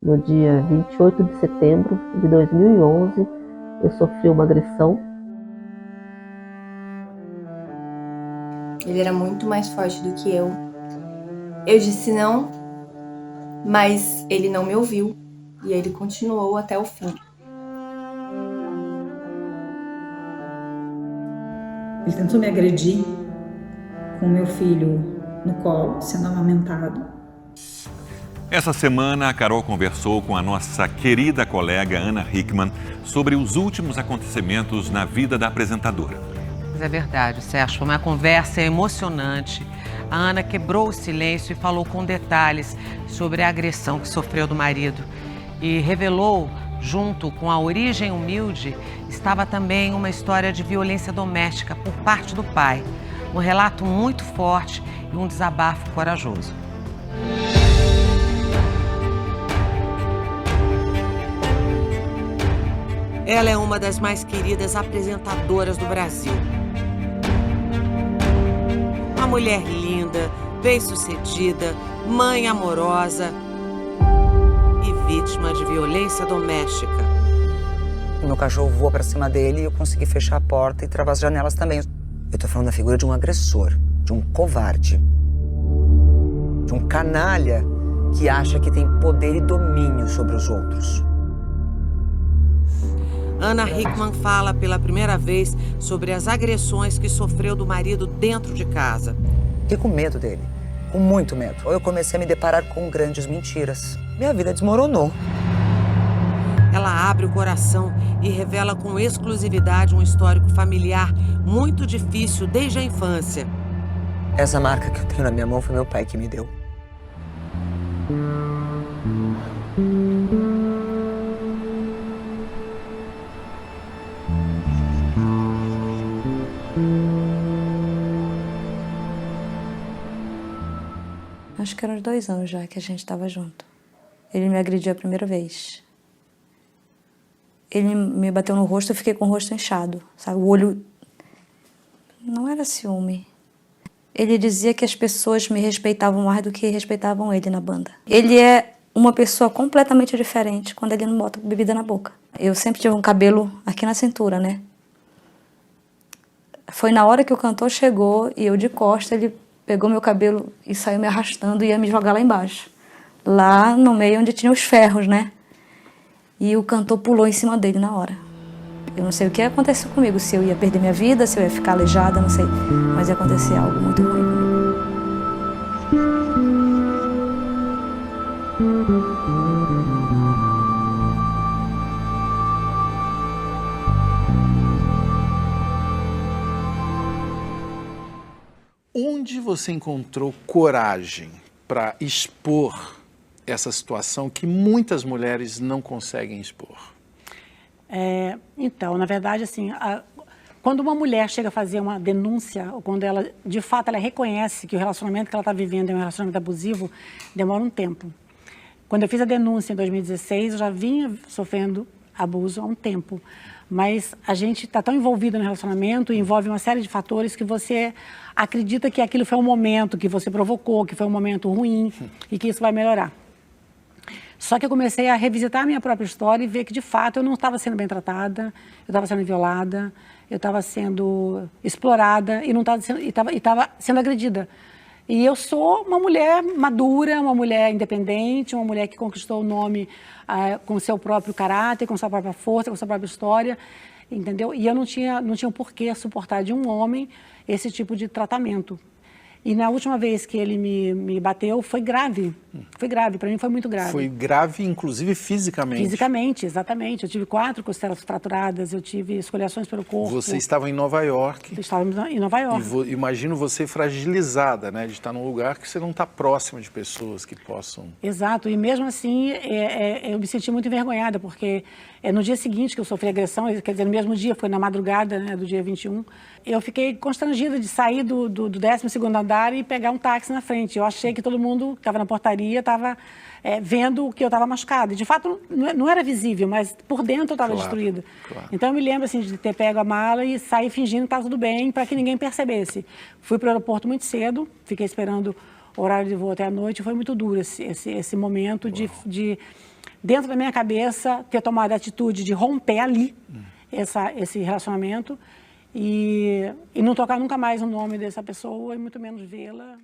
No dia 28 de setembro de 2011, eu sofri uma agressão. Ele era muito mais forte do que eu. Eu disse não, mas ele não me ouviu e ele continuou até o fim. Ele tentou me agredir com meu filho no colo, sendo amamentado. Essa semana, a Carol conversou com a nossa querida colega Ana Hickman sobre os últimos acontecimentos na vida da apresentadora. Mas é verdade, Sérgio, foi uma conversa emocionante. A Ana quebrou o silêncio e falou com detalhes sobre a agressão que sofreu do marido. E revelou, junto com a origem humilde, estava também uma história de violência doméstica por parte do pai. Um relato muito forte e um desabafo corajoso. Ela é uma das mais queridas apresentadoras do Brasil. Uma mulher linda, bem-sucedida, mãe amorosa e vítima de violência doméstica. O meu cachorro voou pra cima dele e eu consegui fechar a porta e travar as janelas também. Eu tô falando da figura de um agressor, de um covarde, de um canalha que acha que tem poder e domínio sobre os outros. Ana Hickman fala pela primeira vez sobre as agressões que sofreu do marido dentro de casa. Fiquei com medo dele, com muito medo. Eu comecei a me deparar com grandes mentiras. Minha vida desmoronou. Ela abre o coração e revela com exclusividade um histórico familiar muito difícil desde a infância. Essa marca que eu tenho na minha mão foi meu pai que me deu. Acho que eram uns 2 anos já que a gente estava junto. Ele me agrediu a primeira vez. Ele me bateu no rosto, eu fiquei com o rosto inchado, sabe? O olho não era ciúme. Ele dizia que as pessoas me respeitavam mais do que respeitavam ele na banda. Ele é uma pessoa completamente diferente quando ele não bota bebida na boca. Eu sempre tive um cabelo aqui na cintura, né? Foi na hora que o cantor chegou e eu de costa, ele pegou meu cabelo e saiu me arrastando e ia me jogar lá embaixo. Lá no meio onde tinha os ferros, né? E o cantor pulou em cima dele na hora. Eu não sei o que aconteceu comigo, se eu ia perder minha vida, se eu ia ficar aleijada, não sei. Mas ia acontecer algo muito ruim comigo. Onde você encontrou coragem para expor essa situação que muitas mulheres não conseguem expor? Então, na verdade, assim, quando uma mulher chega a fazer uma denúncia, ou quando ela, de fato, ela reconhece que o relacionamento que ela está vivendo é um relacionamento abusivo, demora um tempo. Quando eu fiz a denúncia em 2016, eu já vinha sofrendo abuso há um tempo. Mas a gente está tão envolvido no relacionamento, envolve uma série de fatores que você acredita que aquilo foi um momento que você provocou, que foi um momento ruim e que isso vai melhorar. Só que eu comecei a revisitar a minha própria história e ver que, de fato, eu não estava sendo bem tratada, eu estava sendo violada, eu estava sendo explorada e estava sendo agredida. E eu sou uma mulher madura, uma mulher independente, uma mulher que conquistou o nome com seu próprio caráter, com sua própria força, com sua própria história, entendeu? E eu não tinha um porquê suportar de um homem esse tipo de tratamento. E na última vez que ele me bateu, foi grave. Foi grave, para mim foi muito grave. Foi grave, inclusive fisicamente? Fisicamente, exatamente. Eu tive 4 costelas fraturadas, eu tive escoriações pelo corpo. Você estava em Nova York. Estávamos em Nova York. E imagino você fragilizada, né? De estar num lugar que você não está próxima de pessoas que possam... Exato, e mesmo assim eu me senti muito envergonhada, porque no dia seguinte que eu sofri agressão, quer dizer, no mesmo dia, foi na madrugada, né, do dia 21, eu fiquei constrangida de sair do 12º andar e pegar um táxi na frente. Eu achei que todo mundo que estava na portaria estava vendo que eu estava machucada. De fato, não era visível, mas por dentro eu estava destruída. Claro. Então eu me lembro assim, de ter pego a mala e sair fingindo que estava tudo bem, para que ninguém percebesse. Fui para o aeroporto muito cedo, fiquei esperando horário de voo até a noite, foi muito duro esse momento de, dentro da minha cabeça, ter tomado a atitude de romper ali esse relacionamento e não tocar nunca mais o nome dessa pessoa e muito menos vê-la.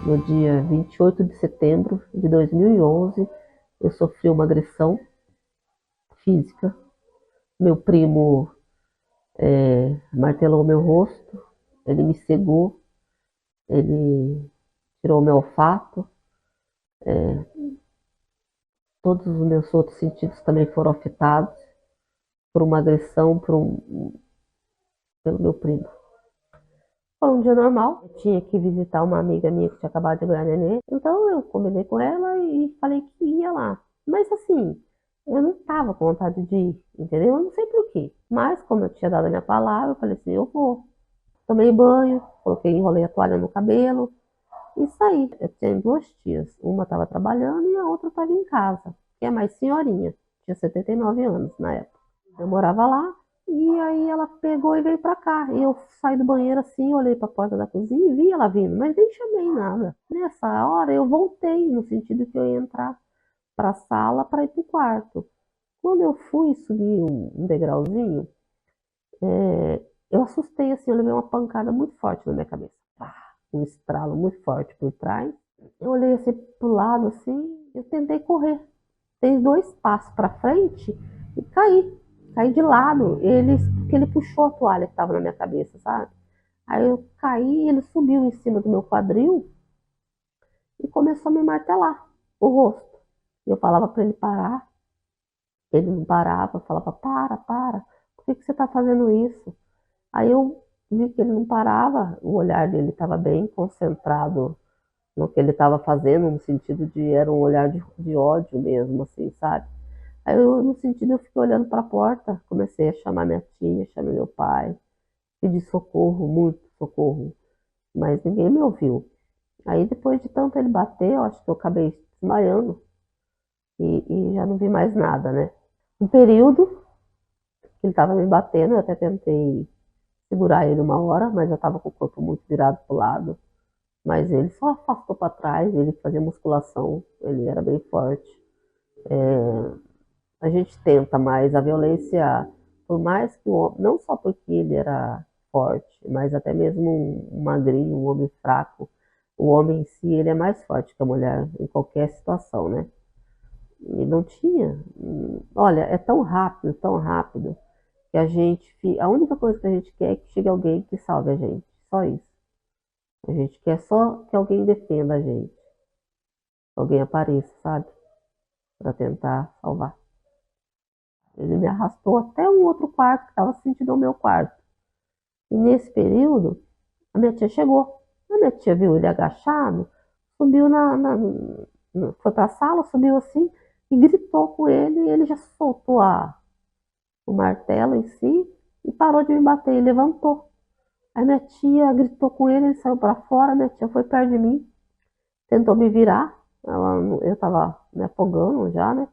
No dia 28 de setembro de 2011, eu sofri uma agressão física. Meu primo martelou meu rosto, ele me cegou, ele tirou meu olfato, todos os meus outros sentidos também foram afetados por uma agressão pelo meu primo. Foi um dia normal, eu tinha que visitar uma amiga minha que tinha acabado de ganhar neném, então eu combinei com ela e falei que ia lá. Mas assim, eu não estava com vontade de ir, entendeu? Eu não sei por quê. Mas como eu tinha dado a minha palavra, eu falei assim, eu vou. Tomei banho, enrolei a toalha no cabelo e saí. Eu tinha 2 tias, uma estava trabalhando e a outra estava em casa, que é mais senhorinha, tinha 79 anos na época. Eu morava lá. E aí ela pegou e veio pra cá. E eu saí do banheiro assim, olhei pra porta da cozinha e vi ela vindo, mas nem chamei nada. Nessa hora eu voltei, no sentido que eu ia entrar pra sala para ir pro quarto. Quando eu fui subir um degrauzinho, eu assustei assim, eu levei uma pancada muito forte na minha cabeça. Um estralo muito forte por trás. Eu olhei assim pro lado assim, eu tentei correr. Dei 2 passos pra frente e caí. Caí de lado, porque ele puxou a toalha que estava na minha cabeça, sabe? Aí eu caí, ele subiu em cima do meu quadril e começou a me martelar o rosto. E eu falava para ele parar, ele não parava, eu falava, para, por que você está fazendo isso? Aí eu vi que ele não parava, o olhar dele estava bem concentrado no que ele estava fazendo, no sentido de, era um olhar de ódio mesmo, assim, sabe? Aí no sentido, eu fiquei olhando para a porta, comecei a chamar minha tia, chamei meu pai, pedi socorro, muito socorro, mas ninguém me ouviu. Aí depois de tanto ele bater, eu acho que eu acabei desmaiando e já não vi mais nada, né? Um período que ele estava me batendo, eu até tentei segurar ele uma hora, mas eu estava com o corpo muito virado para o lado. Mas ele só afastou para trás, ele fazia musculação, ele era bem forte. A gente tenta, mas a violência, por mais que o homem, não só porque ele era forte, mas até mesmo um magrinho, um homem fraco, o homem em si, ele é mais forte que a mulher em qualquer situação, né? E não tinha. Olha, é tão rápido, que a única coisa que a gente quer é que chegue alguém que salve a gente, só isso. A gente quer só que alguém defenda a gente, que alguém apareça, sabe? Para tentar salvar. Ele me arrastou até um outro quarto que estava sentido ao meu quarto. E nesse período, a minha tia chegou. A minha tia viu ele agachado, subiu foi para a sala, subiu assim e gritou com ele. E ele já soltou o martelo em si e parou de me bater. Ele levantou. Aí minha tia gritou com ele, ele saiu para fora. Minha tia foi perto de mim, tentou me virar. Eu estava me afogando já, né?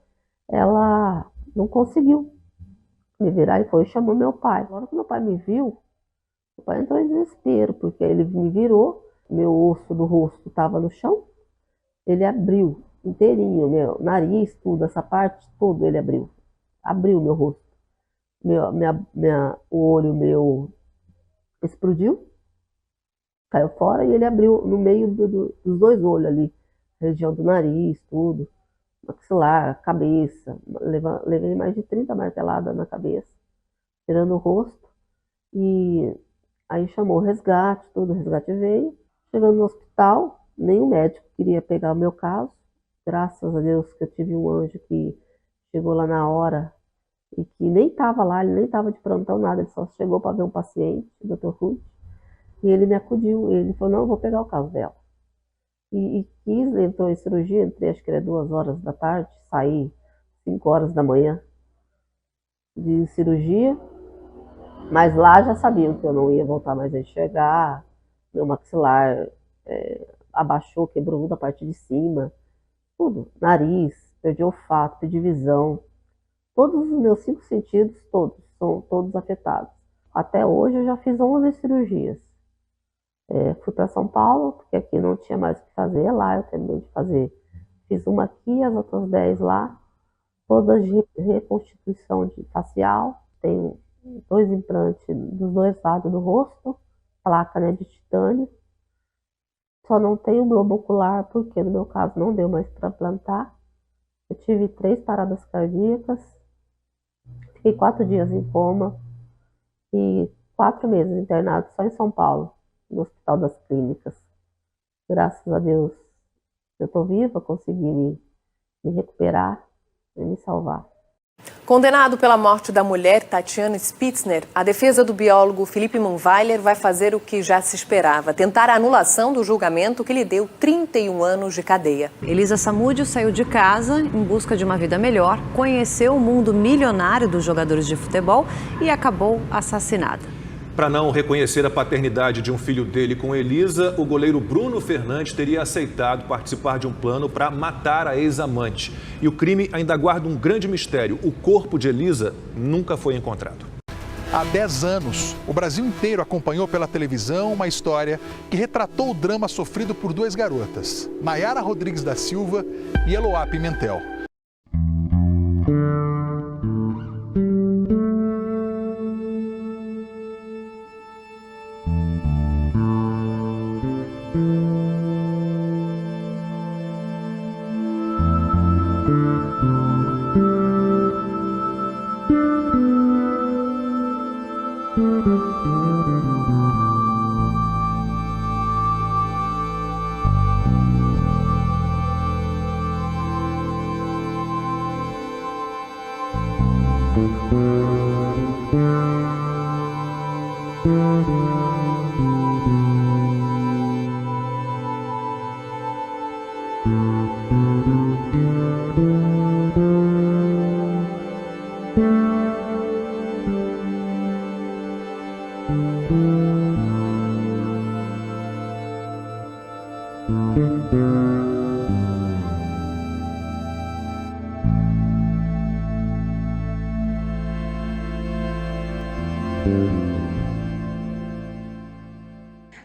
Ela não conseguiu me virar e foi e chamou meu pai. Agora que meu pai me viu, meu pai entrou em desespero, porque ele me virou, meu osso do rosto estava no chão, ele abriu inteirinho, meu nariz, tudo, essa parte, tudo ele abriu meu rosto. O olho meu explodiu, caiu fora e ele abriu no meio dos 2 olhos ali, região do nariz, tudo. Maxilar, cabeça, levei mais de 30 marteladas na cabeça, tirando o rosto, e aí chamou o resgate, o resgate veio, chegando no hospital, nenhum médico queria pegar o meu caso, graças a Deus que eu tive um anjo que chegou lá na hora, e que nem estava lá, ele nem estava de plantão, nada, ele só chegou para ver um paciente, o Dr. Ruth, e ele me acudiu, ele falou, não, eu vou pegar o caso dela. E entrou em cirurgia, entrei, acho que era 2 horas da tarde, saí 5 horas da manhã de cirurgia, mas lá já sabiam que eu não ia voltar mais a enxergar, meu maxilar abaixou, quebrou tudo a parte de cima, tudo, nariz, perdi olfato, perdi visão, Todos os meus 5 sentidos, são todos afetados. Até hoje eu já fiz 11 cirurgias. Fui para São Paulo, porque aqui não tinha mais o que fazer. Lá eu terminei de fazer. Fiz uma aqui, as outras 10 lá. Todas de reconstituição facial. Tenho 2 implantes dos 2 lados do rosto. Placa, né, de titânio. Só não tenho globo ocular, porque no meu caso não deu mais para implantar. Eu tive 3 paradas cardíacas. Fiquei 4 dias em coma. E 4 meses internado só em São Paulo, no Hospital das Clínicas. Graças a Deus, eu estou viva, consegui me recuperar e me salvar. Condenado pela morte da mulher Tatiana Spitzner, a defesa do biólogo Felipe Munweiler vai fazer o que já se esperava, tentar a anulação do julgamento que lhe deu 31 anos de cadeia. Elisa Samúdio saiu de casa em busca de uma vida melhor, conheceu o mundo milionário dos jogadores de futebol e acabou assassinada. Para não reconhecer a paternidade de um filho dele com Elisa, o goleiro Bruno Fernandes teria aceitado participar de um plano para matar a ex-amante. E o crime ainda guarda um grande mistério. O corpo de Elisa nunca foi encontrado. Há 10 anos, o Brasil inteiro acompanhou pela televisão uma história que retratou o drama sofrido por 2 garotas, Nayara Rodrigues da Silva e Eloá Pimentel.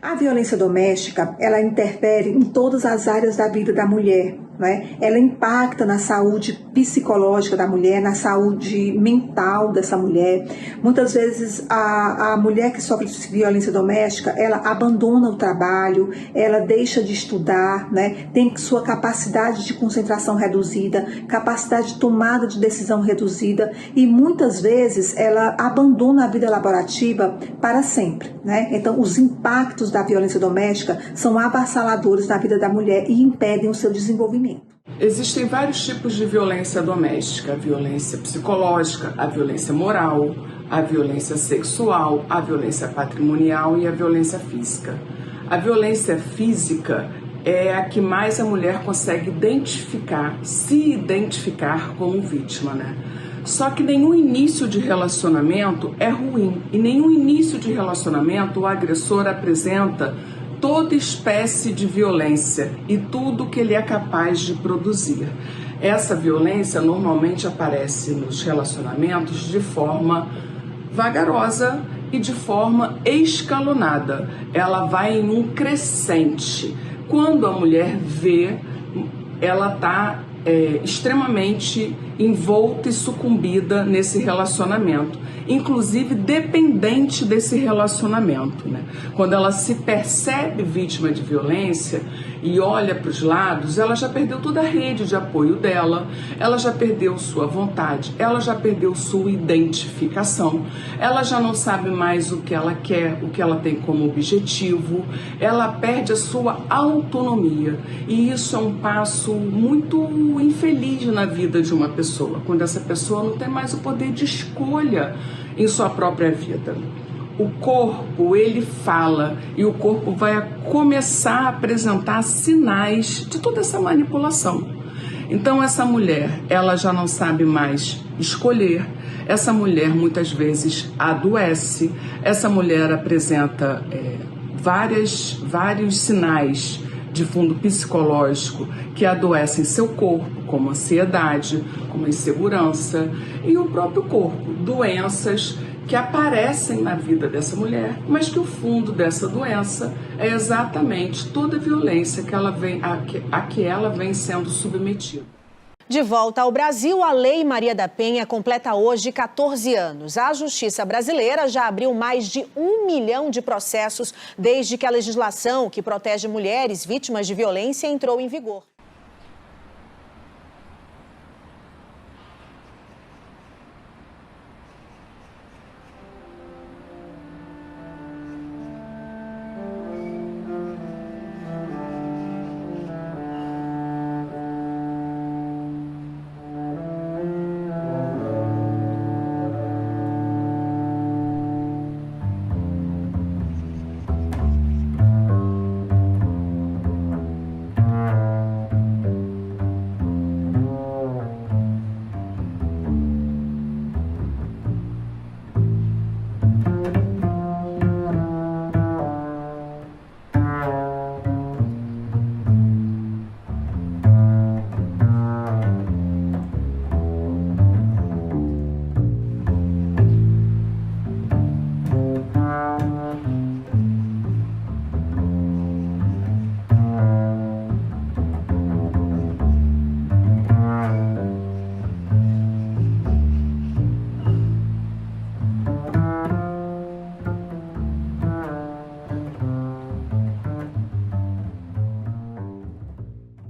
A violência doméstica, ela interfere em todas as áreas da vida da mulher, né? Ela impacta na saúde psicológica da mulher, na saúde mental dessa mulher. Muitas vezes a mulher que sofre de violência doméstica, ela abandona o trabalho, ela deixa de estudar, né? Tem sua capacidade de concentração reduzida, capacidade de tomada de decisão reduzida e muitas vezes ela abandona a vida laborativa para sempre, né? Então os impactos da violência doméstica são avassaladores na vida da mulher e impedem o seu desenvolvimento. Existem vários tipos de violência doméstica: a violência psicológica, a violência moral, a violência sexual, a violência patrimonial e a violência física. A violência física é a que mais a mulher consegue se identificar como vítima, né? Só que nenhum início de relacionamento é ruim e nenhum início de relacionamento o agressor apresenta toda espécie de violência e tudo que ele é capaz de produzir. Essa violência normalmente aparece nos relacionamentos de forma vagarosa e de forma escalonada. Ela vai em um crescente. Quando a mulher vê, ela está extremamente envolta e sucumbida nesse relacionamento, inclusive dependente desse relacionamento, né? Quando ela se percebe vítima de violência e olha para os lados, ela já perdeu toda a rede de apoio dela, ela já perdeu sua vontade, ela já perdeu sua identificação, ela já não sabe mais o que ela quer, o que ela tem como objetivo, ela perde a sua autonomia e isso é um passo muito infeliz na vida de uma pessoa, quando essa pessoa não tem mais o poder de escolha em sua própria vida. O corpo, ele fala e o corpo vai começar a apresentar sinais de toda essa manipulação. Então essa mulher, ela já não sabe mais escolher, essa mulher muitas vezes adoece, essa mulher apresenta vários sinais de fundo psicológico que adoecem seu corpo, como ansiedade, como insegurança e o próprio corpo, doenças que aparecem na vida dessa mulher, mas que o fundo dessa doença é exatamente toda a violência a que ela vem sendo submetida. De volta ao Brasil, a Lei Maria da Penha completa hoje 14 anos. A Justiça brasileira já abriu mais de 1 milhão de processos desde que a legislação que protege mulheres vítimas de violência entrou em vigor.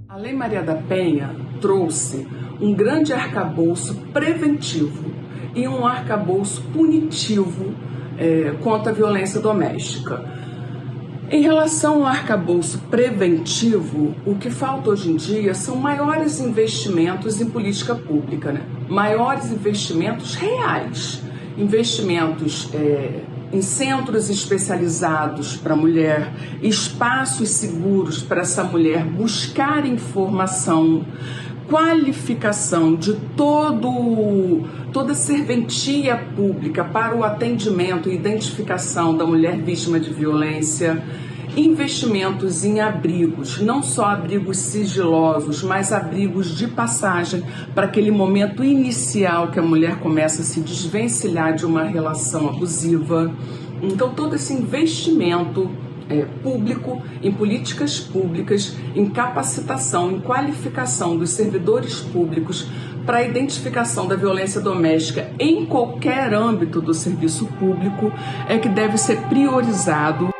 A Lei Maria da Penha trouxe um grande arcabouço preventivo e um arcabouço punitivo contra a violência doméstica. Em relação ao arcabouço preventivo, o que falta hoje em dia são maiores investimentos em política pública, né? Maiores investimentos reais, investimentos em centros especializados para a mulher, espaços seguros para essa mulher buscar informação, qualificação de toda a serventia pública para o atendimento e identificação da mulher vítima de violência, investimentos em abrigos, não só abrigos sigilosos, mas abrigos de passagem para aquele momento inicial que a mulher começa a se desvencilhar de uma relação abusiva. Então, todo esse investimento público, em políticas públicas, em capacitação, em qualificação dos servidores públicos para a identificação da violência doméstica em qualquer âmbito do serviço público é que deve ser priorizado.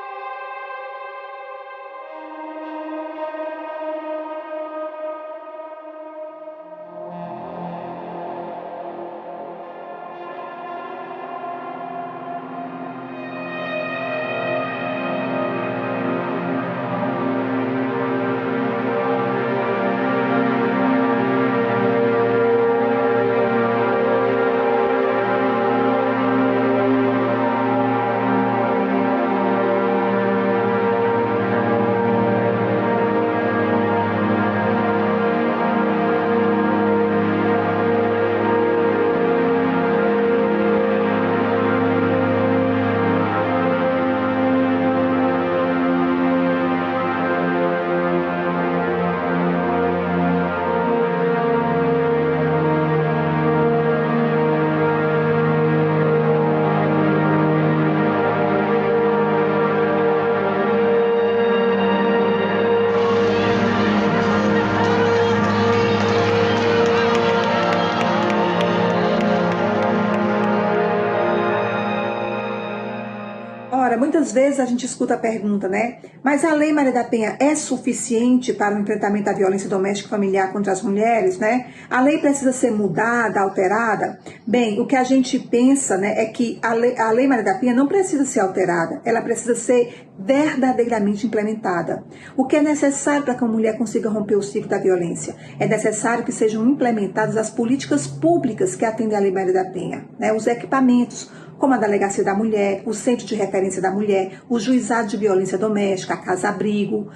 Muitas vezes a gente escuta a pergunta, né? Mas a Lei Maria da Penha é suficiente para o enfrentamento da violência doméstica e familiar contra as mulheres, né? A lei precisa ser mudada, alterada? Bem, o que a gente pensa, né, é que a Lei Maria da Penha não precisa ser alterada, ela precisa ser verdadeiramente implementada. O que é necessário para que a mulher consiga romper o ciclo da violência? É necessário que sejam implementadas as políticas públicas que atendem à Lei Maria da Penha, né? Os equipamentos, como a Delegacia da Mulher, o Centro de Referência da Mulher, o Juizado de Violência Doméstica, a Casa-Abrigo,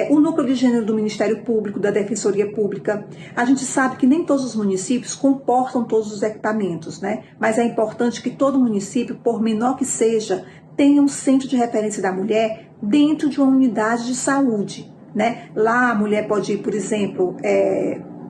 o Núcleo de Gênero do Ministério Público, da Defensoria Pública. A gente sabe que nem todos os municípios comportam todos os equipamentos, né? Mas é importante que todo município, por menor que seja, tenha um Centro de Referência da Mulher dentro de uma unidade de saúde. né? Lá a mulher pode ir, por exemplo,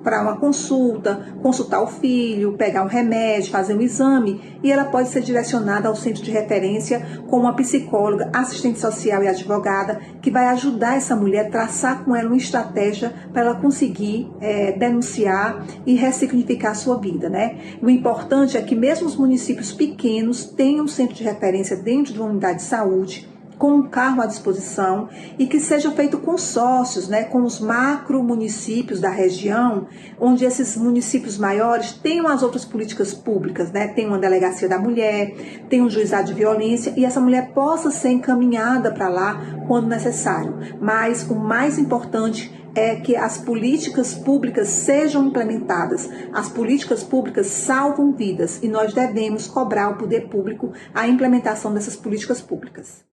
para uma consultar o filho, pegar um remédio, fazer um exame, e ela pode ser direcionada ao centro de referência com uma psicóloga, assistente social e advogada, que vai ajudar essa mulher a traçar com ela uma estratégia para ela conseguir denunciar e ressignificar a sua vida, né? O importante é que mesmo os municípios pequenos tenham um centro de referência dentro de uma unidade de saúde, com um carro à disposição, e que seja feito consórcios, né, com os macro municípios da região, onde esses municípios maiores tenham as outras políticas públicas, né, tem uma delegacia da mulher, tem um juizado de violência, e essa mulher possa ser encaminhada para lá quando necessário. Mas o mais importante é que as políticas públicas sejam implementadas. As políticas públicas salvam vidas e nós devemos cobrar ao poder público a implementação dessas políticas públicas.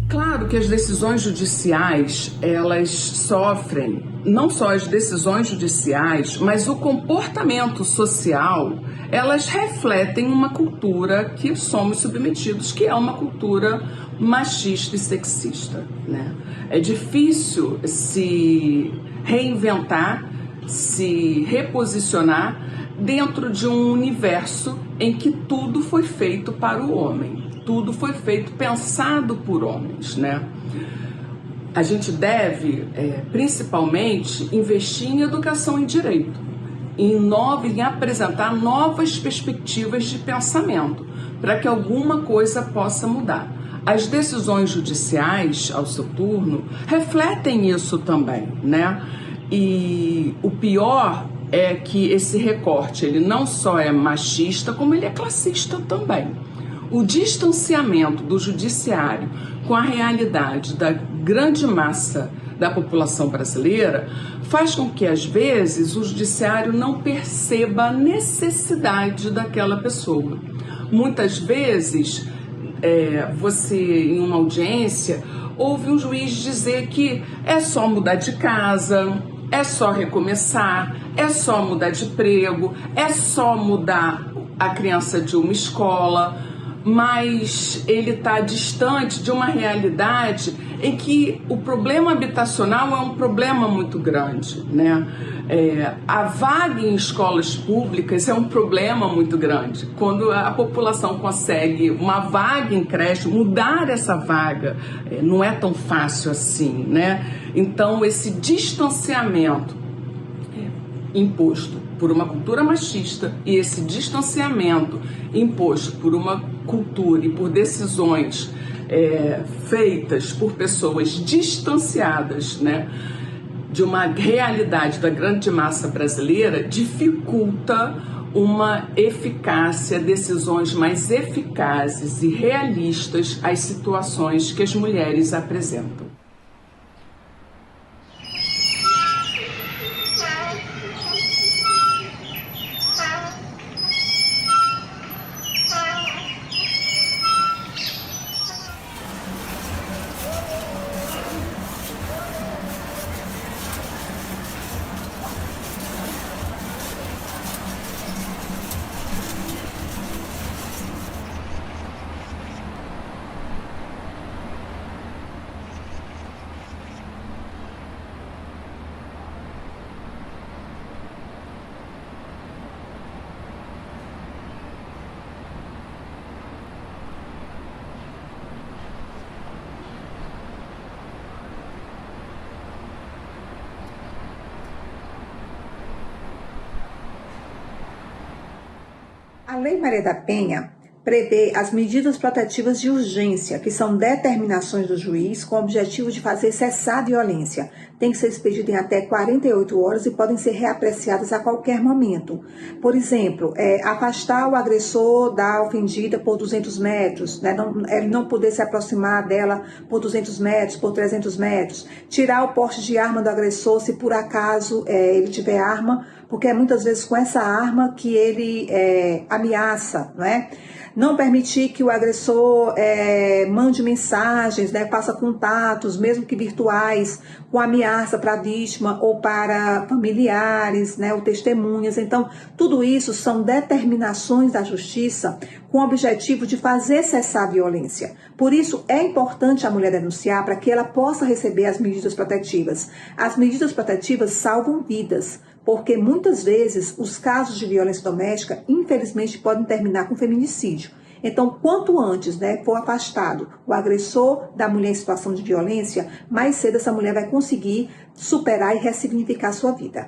Claro que as decisões judiciais, elas sofrem, não só as decisões judiciais, mas o comportamento social, elas refletem uma cultura que somos submetidos, que é uma cultura machista e sexista, né? É difícil se reinventar, se reposicionar dentro de um universo em que tudo foi feito para o homem. Tudo foi feito, pensado por homens, né? A gente deve, principalmente, investir em educação e direito, em apresentar novas perspectivas de pensamento, para que alguma coisa possa mudar. As decisões judiciais, ao seu turno, refletem isso também, né? E o pior é que esse recorte, ele não só é machista, como ele é classista também. O distanciamento do judiciário com a realidade da grande massa da população brasileira faz com que, às vezes, o judiciário não perceba a necessidade daquela pessoa. Muitas vezes, você, em uma audiência, ouve um juiz dizer que é só mudar de casa, é só recomeçar, é só mudar de emprego, é só mudar a criança de uma escola, mas ele está distante de uma realidade em que o problema habitacional é um problema muito grande, né? A vaga em escolas públicas é um problema muito grande. Quando a população consegue uma vaga em creche, mudar essa vaga não é tão fácil assim, né? Então, esse distanciamento imposto por uma cultura machista e esse distanciamento imposto por uma cultura e por decisões feitas por pessoas distanciadas, né, de uma realidade da grande massa brasileira, dificulta uma eficácia, decisões mais eficazes e realistas às situações que as mulheres apresentam. A Lei Maria da Penha prevê as medidas protetivas de urgência, que são determinações do juiz com o objetivo de fazer cessar a violência. Tem que ser expedida em até 48 horas e podem ser reapreciadas a qualquer momento. Por exemplo, afastar o agressor da ofendida por 200 metros, né? Ele não poder se aproximar dela por 200 metros, por 300 metros. Tirar o porte de arma do agressor se por acaso ele tiver arma, porque é muitas vezes com essa arma que ele ameaça, não é? Não permitir que o agressor mande mensagens, né, faça contatos, mesmo que virtuais, com ameaça para a vítima ou para familiares, né, ou testemunhas. Então, tudo isso são determinações da justiça com o objetivo de fazer cessar a violência. Por isso, é importante a mulher denunciar para que ela possa receber as medidas protetivas. As medidas protetivas salvam vidas, porque muitas vezes os casos de violência doméstica, infelizmente, podem terminar com feminicídio. Então, quanto antes, né, for afastado o agressor da mulher em situação de violência, mais cedo essa mulher vai conseguir superar e ressignificar a sua vida.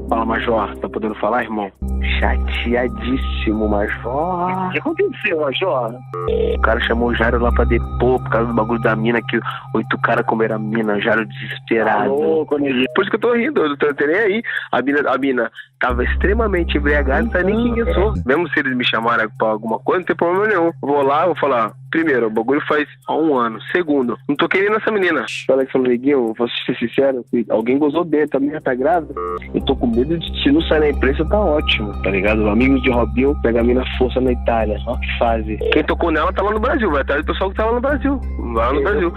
Fala, Major. Tá podendo falar, irmão? Chateadíssimo, Major. O que aconteceu, Major? O cara chamou o Jairo lá pra depor por causa do bagulho da mina, que 8 caras comeram a mina, o Jairo desesperado. Por isso que eu tô rindo, eu não tô nem aí. A mina tava extremamente embriagada, não sabe nem quem eu sou. Mesmo se eles me chamarem pra alguma coisa, não tem problema nenhum. Vou lá, vou falar. Primeiro, o bagulho faz há 1 ano. Segundo, não tô querendo essa menina. Fala que falou, neguinho, vou ser sincero, alguém gozou dentro, a menina tá grávida. Eu tô com medo de, se não sair na imprensa, tá ótimo, tá ligado? Amigos de Robinho pega a mina força na Itália. Ó que fase. Quem tocou nela tá lá no Brasil, vai atrás do pessoal que tá lá no Brasil. Lá no Brasil.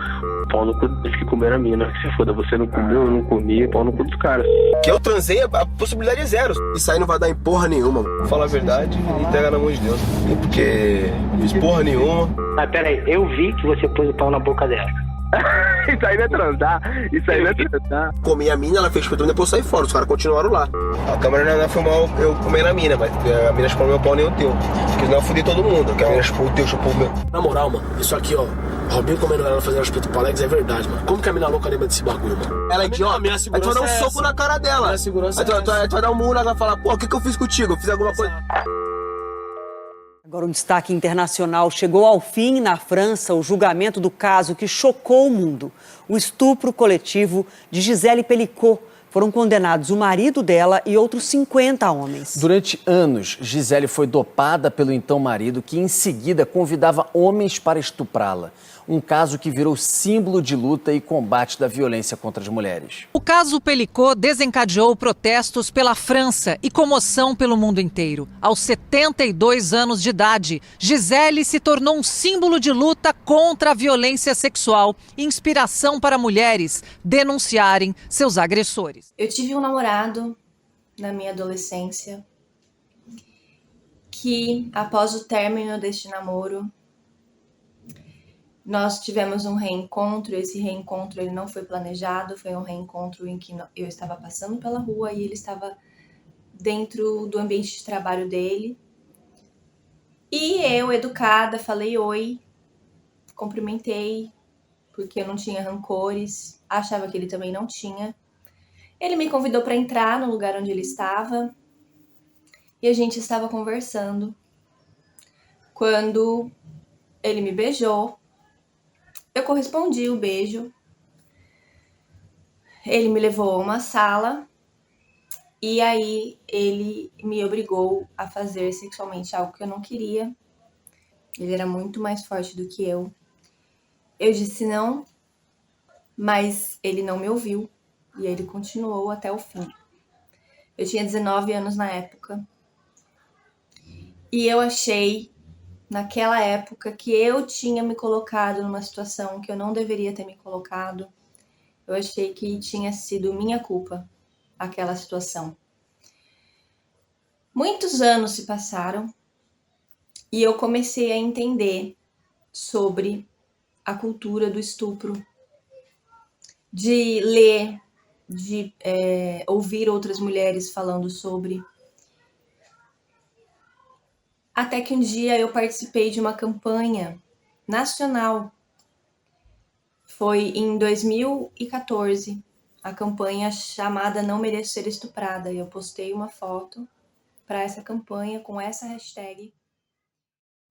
Pau no cu deles que comeram a mina. Se foda, você não comeu, eu não comi, pau no cu dos caras. Que eu transei, a possibilidade é zero. Isso aí não vai dar em porra nenhuma. Fala a verdade e entrega na mão de Deus. Porque fiz porra nenhuma. Mas peraí, eu vi que você pôs o pau na boca dela. Isso aí não é transar. Isso aí não é transar. Comi a mina, ela fez pra depois sair fora. Os caras continuaram lá. A câmera não filmou eu comendo a mina, mas a mina chupou meu pau nem o teu. Porque senão eu fudi todo mundo. Que a mina chupou o teu, chupou o meu. Na moral, mano, isso aqui, ó. Robinho comendo ela fazendo respeito pro Alex é verdade, mano. Como que a mina louca lembra desse bagulho, mano? Ela é idiota. Aí tu vai dar um soco na cara dela. Aí tu vai dar um murro na cara e falar, pô, o que eu fiz contigo? Eu fiz alguma coisa. Agora um destaque internacional. Chegou ao fim na França o julgamento do caso que chocou o mundo. O estupro coletivo de Gisele Pelicot. Foram condenados o marido dela e outros 50 homens. Durante anos, Gisele foi dopada pelo então marido, que em seguida convidava homens para estuprá-la. Um caso que virou símbolo de luta e combate da violência contra as mulheres. O caso Pelicot desencadeou protestos pela França e comoção pelo mundo inteiro. Aos 72 anos de idade, Gisele se tornou um símbolo de luta contra a violência sexual, inspiração para mulheres denunciarem seus agressores. Eu tive um namorado na minha adolescência que, após o término deste namoro, nós tivemos um reencontro. Esse reencontro ele não foi planejado, foi um reencontro em que eu estava passando pela rua e ele estava dentro do ambiente de trabalho dele. E eu, educada, falei oi, cumprimentei, porque eu não tinha rancores, achava que ele também não tinha. Ele me convidou para entrar no lugar onde ele estava e a gente estava conversando. Quando ele me beijou, eu correspondi o beijo. Ele me levou a uma sala e aí ele me obrigou a fazer sexualmente algo que eu não queria. Ele era muito mais forte do que eu. Eu disse não, mas ele não me ouviu e ele continuou até o fim. Eu tinha 19 anos na época e eu achei naquela época que eu tinha me colocado numa situação que eu não deveria ter me colocado. Eu achei que tinha sido minha culpa aquela situação. Muitos anos se passaram e eu comecei a entender sobre a cultura do estupro, de ler, de ouvir outras mulheres falando sobre. Até que um dia eu participei de uma campanha nacional. Foi em 2014, a campanha chamada Não Mereço Ser Estuprada. Eu postei uma foto para essa campanha com essa hashtag.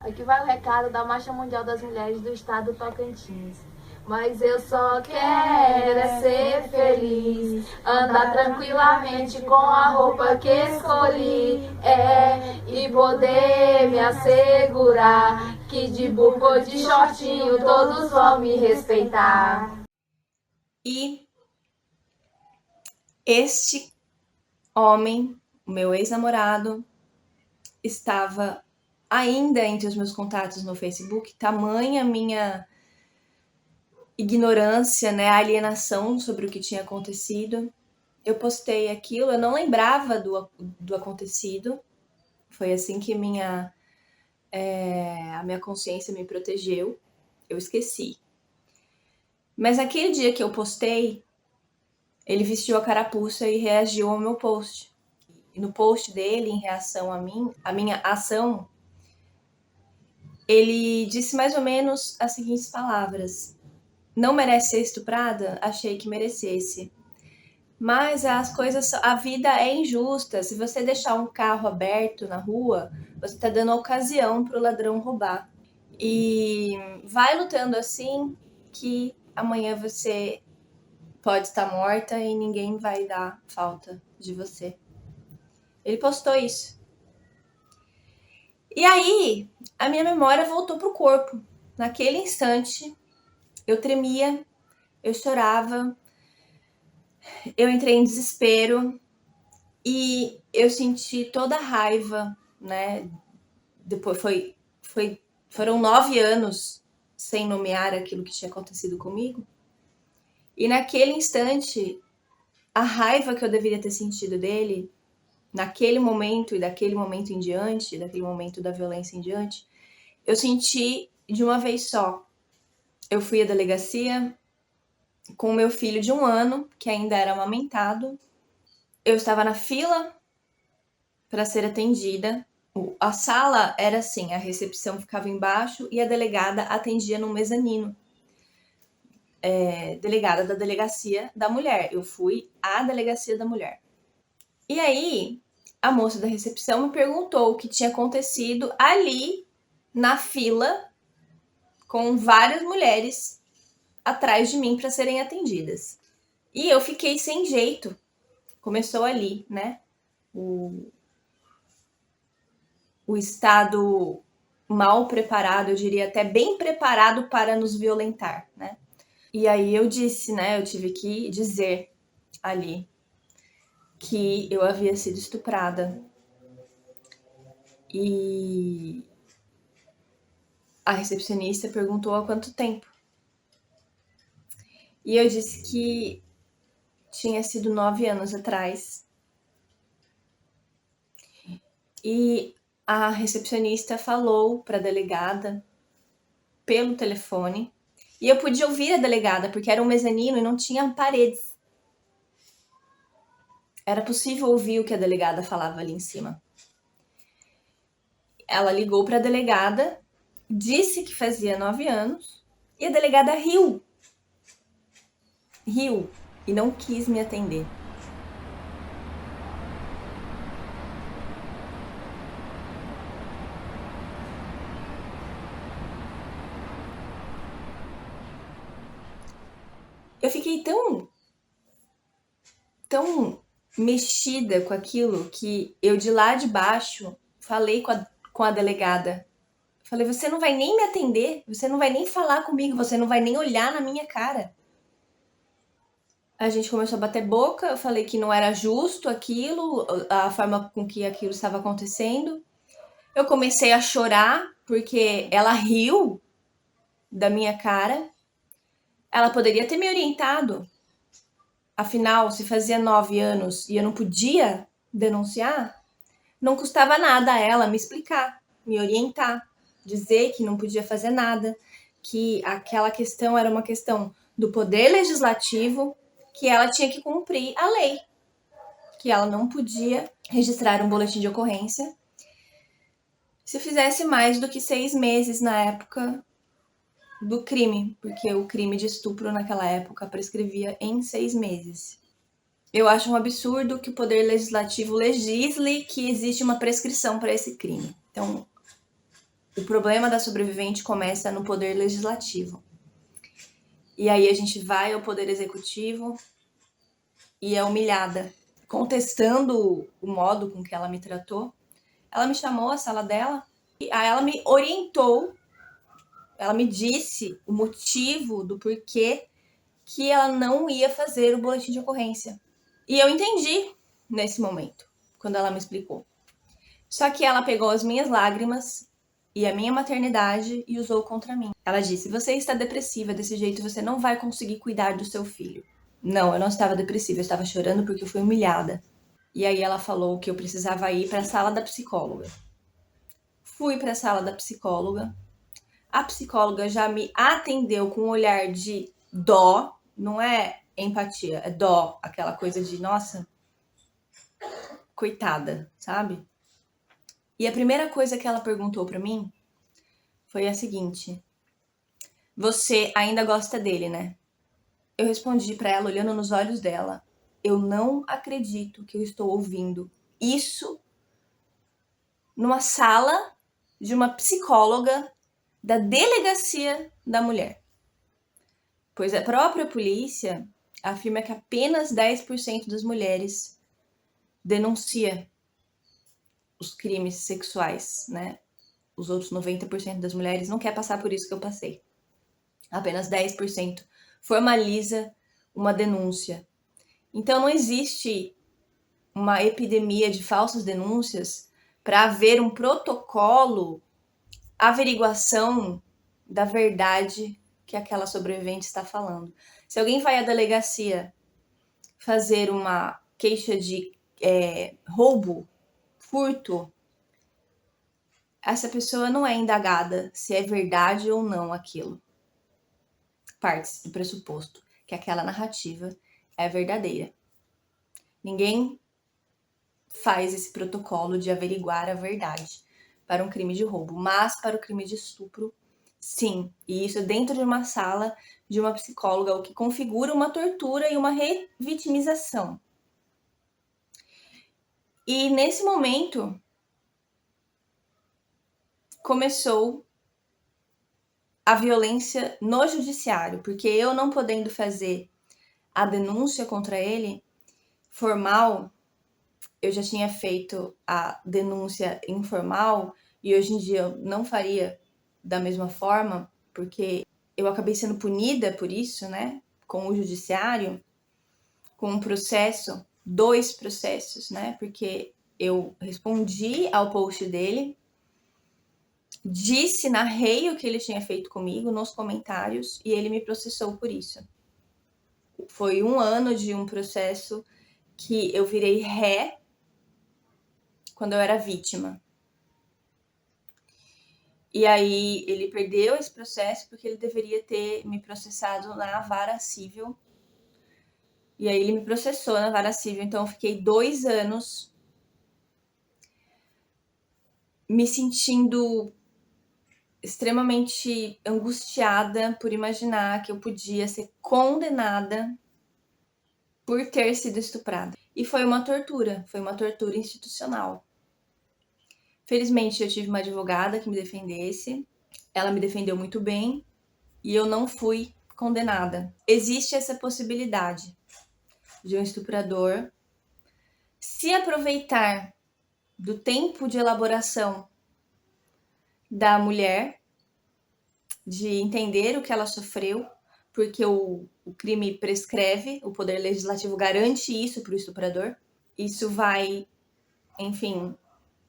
Aqui vai o recado da Marcha Mundial das Mulheres do Estado do Tocantins. Mas eu só quero ser feliz, andar tranquilamente com a roupa que escolhi, e poder me assegurar que de burco ou de shortinho todos vão me respeitar. E este homem, o meu ex-namorado, estava ainda entre os meus contatos no Facebook, tamanha minha ignorância, né, alienação sobre o que tinha acontecido. Eu postei aquilo, eu não lembrava do acontecido. Foi assim que a minha consciência me protegeu. Eu esqueci. Mas aquele dia que eu postei, ele vestiu a carapuça e reagiu ao meu post. E no post dele, em reação a minha ação, ele disse mais ou menos as seguintes palavras: não merece ser estuprada? Achei que merecesse. Mas a vida é injusta. Se você deixar um carro aberto na rua, você está dando ocasião para o ladrão roubar. E vai lutando assim que amanhã você pode estar morta e ninguém vai dar falta de você. Ele postou isso. E aí, a minha memória voltou pro corpo. Naquele instante, eu tremia, eu chorava, eu entrei em desespero e eu senti toda a raiva, né? Depois foram 9 anos sem nomear aquilo que tinha acontecido comigo. E naquele instante, a raiva que eu deveria ter sentido dele, naquele momento e daquele momento em diante, daquele momento da violência em diante, eu senti de uma vez só. Eu fui à delegacia, com o meu filho de 1 ano, que ainda era amamentado. Eu estava na fila para ser atendida. A sala era assim, a recepção ficava embaixo e a delegada atendia no mezanino. Delegada da delegacia da mulher. Eu fui à delegacia da mulher. E aí, a moça da recepção me perguntou o que tinha acontecido ali na fila com várias mulheres atrás de mim para serem atendidas. E eu fiquei sem jeito. Começou ali, né? O estado mal preparado, eu diria até bem preparado para nos violentar, né? E aí eu disse, né? Eu tive que dizer ali que eu havia sido estuprada. E a recepcionista perguntou há quanto tempo. E eu disse que tinha sido 9 anos atrás. E a recepcionista falou para a delegada pelo telefone. E eu podia ouvir a delegada, porque era um mezanino e não tinha paredes. Era possível ouvir o que a delegada falava ali em cima. Ela ligou para a delegada, disse que fazia 9 anos, e a delegada riu. Riu e não quis me atender. Eu fiquei tão mexida com aquilo que eu de lá de baixo falei com a delegada. Falei, você não vai nem me atender, você não vai nem falar comigo, você não vai nem olhar na minha cara. A gente começou a bater boca, eu falei que não era justo aquilo, a forma com que aquilo estava acontecendo. Eu comecei a chorar porque ela riu da minha cara. Ela poderia ter me orientado. Afinal, se fazia 9 anos e eu não podia denunciar, não custava nada a ela me explicar, me orientar, dizer que não podia fazer nada, que aquela questão era uma questão do poder legislativo, que ela tinha que cumprir a lei, que ela não podia registrar um boletim de ocorrência se fizesse mais do que 6 meses na época do crime, porque o crime de estupro naquela época prescrevia em 6 meses. Eu acho um absurdo que o Poder Legislativo legisle que existe uma prescrição para esse crime. Então, o problema da sobrevivente começa no Poder Legislativo. E aí a gente vai ao Poder Executivo e é humilhada. Contestando o modo com que ela me tratou, ela me chamou à sala dela e aí ela me orientou. Ela me disse o motivo do porquê que ela não ia fazer o boletim de ocorrência. E eu entendi nesse momento, quando ela me explicou. Só que ela pegou as minhas lágrimas e a minha maternidade e usou contra mim. Ela disse, você está depressiva, desse jeito você não vai conseguir cuidar do seu filho. Não, eu não estava depressiva, eu estava chorando porque eu fui humilhada. E aí ela falou que eu precisava ir para a sala da psicóloga. Fui para a sala da psicóloga. A psicóloga já me atendeu com um olhar de dó, não é empatia, é dó, aquela coisa de, nossa, coitada, sabe? E a primeira coisa que ela perguntou pra mim foi a seguinte, você ainda gosta dele, né? Eu respondi pra ela, olhando nos olhos dela, eu não acredito que eu estou ouvindo isso numa sala de uma psicóloga da delegacia da mulher. Pois a própria polícia afirma que apenas 10% das mulheres denuncia os crimes sexuais, né? Os outros 90% das mulheres não quer passar por isso que eu passei. Apenas 10% formaliza uma denúncia. Então não existe uma epidemia de falsas denúncias para haver um protocolo, averiguação da verdade que aquela sobrevivente está falando. Se alguém vai à delegacia fazer uma queixa de roubo, furto, essa pessoa não é indagada se é verdade ou não aquilo. Parte do pressuposto que aquela narrativa é verdadeira. Ninguém faz esse protocolo de averiguar a verdade para um crime de roubo, mas para o crime de estupro, sim. E isso dentro de uma sala de uma psicóloga, o que configura uma tortura e uma revitimização. E nesse momento começou a violência no judiciário, porque eu não podendo fazer a denúncia contra ele formal, eu já tinha feito a denúncia informal e hoje em dia eu não faria da mesma forma, porque eu acabei sendo punida por isso, né? Com o judiciário, com um processo, 2 processos, né? Porque eu respondi ao post dele, narrei o que ele tinha feito comigo nos comentários e ele me processou por isso. Foi 1 ano de um processo que eu virei ré quando eu era vítima. E aí ele perdeu esse processo porque ele deveria ter me processado na vara civil. E aí ele me processou na vara civil, então eu fiquei 2 anos me sentindo extremamente angustiada por imaginar que eu podia ser condenada por ter sido estuprada. E foi uma tortura institucional. Felizmente eu tive uma advogada que me defendesse, ela me defendeu muito bem e eu não fui condenada. Existe essa possibilidade de um estuprador se aproveitar do tempo de elaboração da mulher, de entender o que ela sofreu, porque o crime prescreve, o Poder Legislativo garante isso para o estuprador. Isso vai, enfim,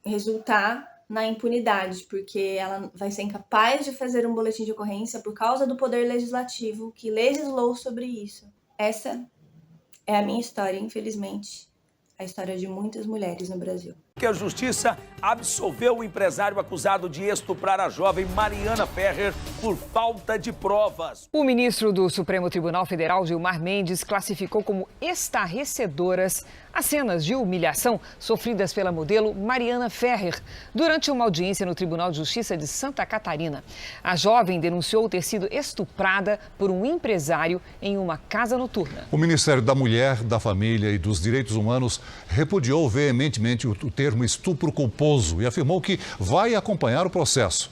resultar na impunidade, porque ela vai ser incapaz de fazer um boletim de ocorrência por causa do Poder Legislativo que legislou sobre isso. Essa é a minha história, infelizmente, a história de muitas mulheres no Brasil. Que a justiça absolveu o empresário acusado de estuprar a jovem Mariana Ferrer por falta de provas. O ministro do Supremo Tribunal Federal, Gilmar Mendes, classificou como estarrecedoras as cenas de humilhação sofridas pela modelo Mariana Ferrer durante uma audiência no Tribunal de Justiça de Santa Catarina. A jovem denunciou ter sido estuprada por um empresário em uma casa noturna. O Ministério da Mulher, da Família e dos Direitos Humanos repudiou veementemente o termo estupro culposo e afirmou que vai acompanhar o processo.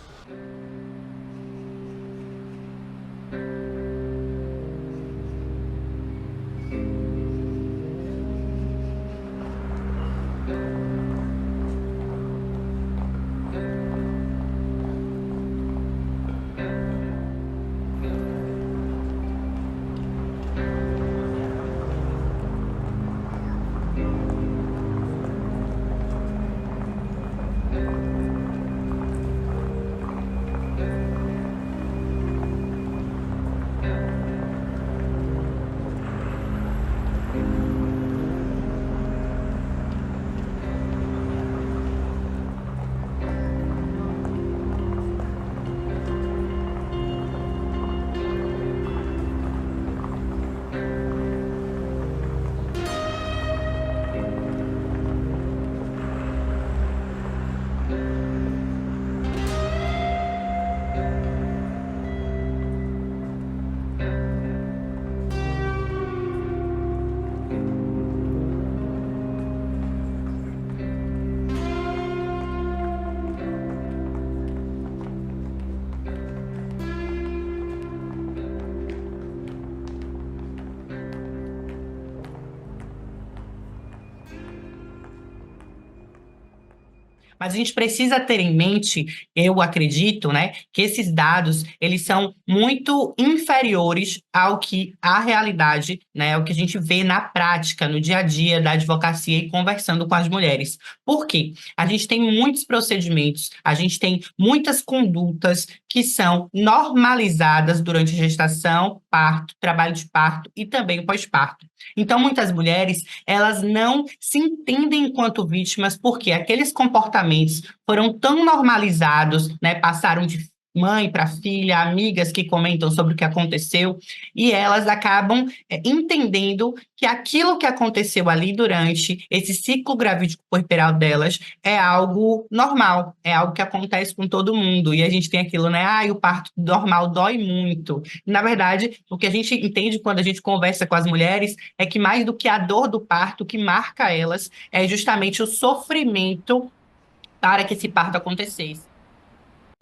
Mas a gente precisa ter em mente, eu acredito, né, que esses dados, eles são muito inferiores ao que a realidade, né, o que a gente vê na prática, no dia a dia da advocacia e conversando com as mulheres. Por quê? A gente tem muitos procedimentos, a gente tem muitas condutas que são normalizadas durante a gestação, parto, trabalho de parto e também o pós-parto. Então, muitas mulheres, elas não se entendem enquanto vítimas porque aqueles comportamentos foram tão normalizados, né, passaram de mãe para filha, amigas que comentam sobre o que aconteceu, e elas acabam entendendo que aquilo que aconteceu ali durante esse ciclo gravídico puerperal delas é algo normal, é algo que acontece com todo mundo, e a gente tem aquilo, né, o parto normal dói muito. Na verdade, o que a gente entende quando a gente conversa com as mulheres é que mais do que a dor do parto, o que marca elas é justamente o sofrimento para que esse parto acontecesse.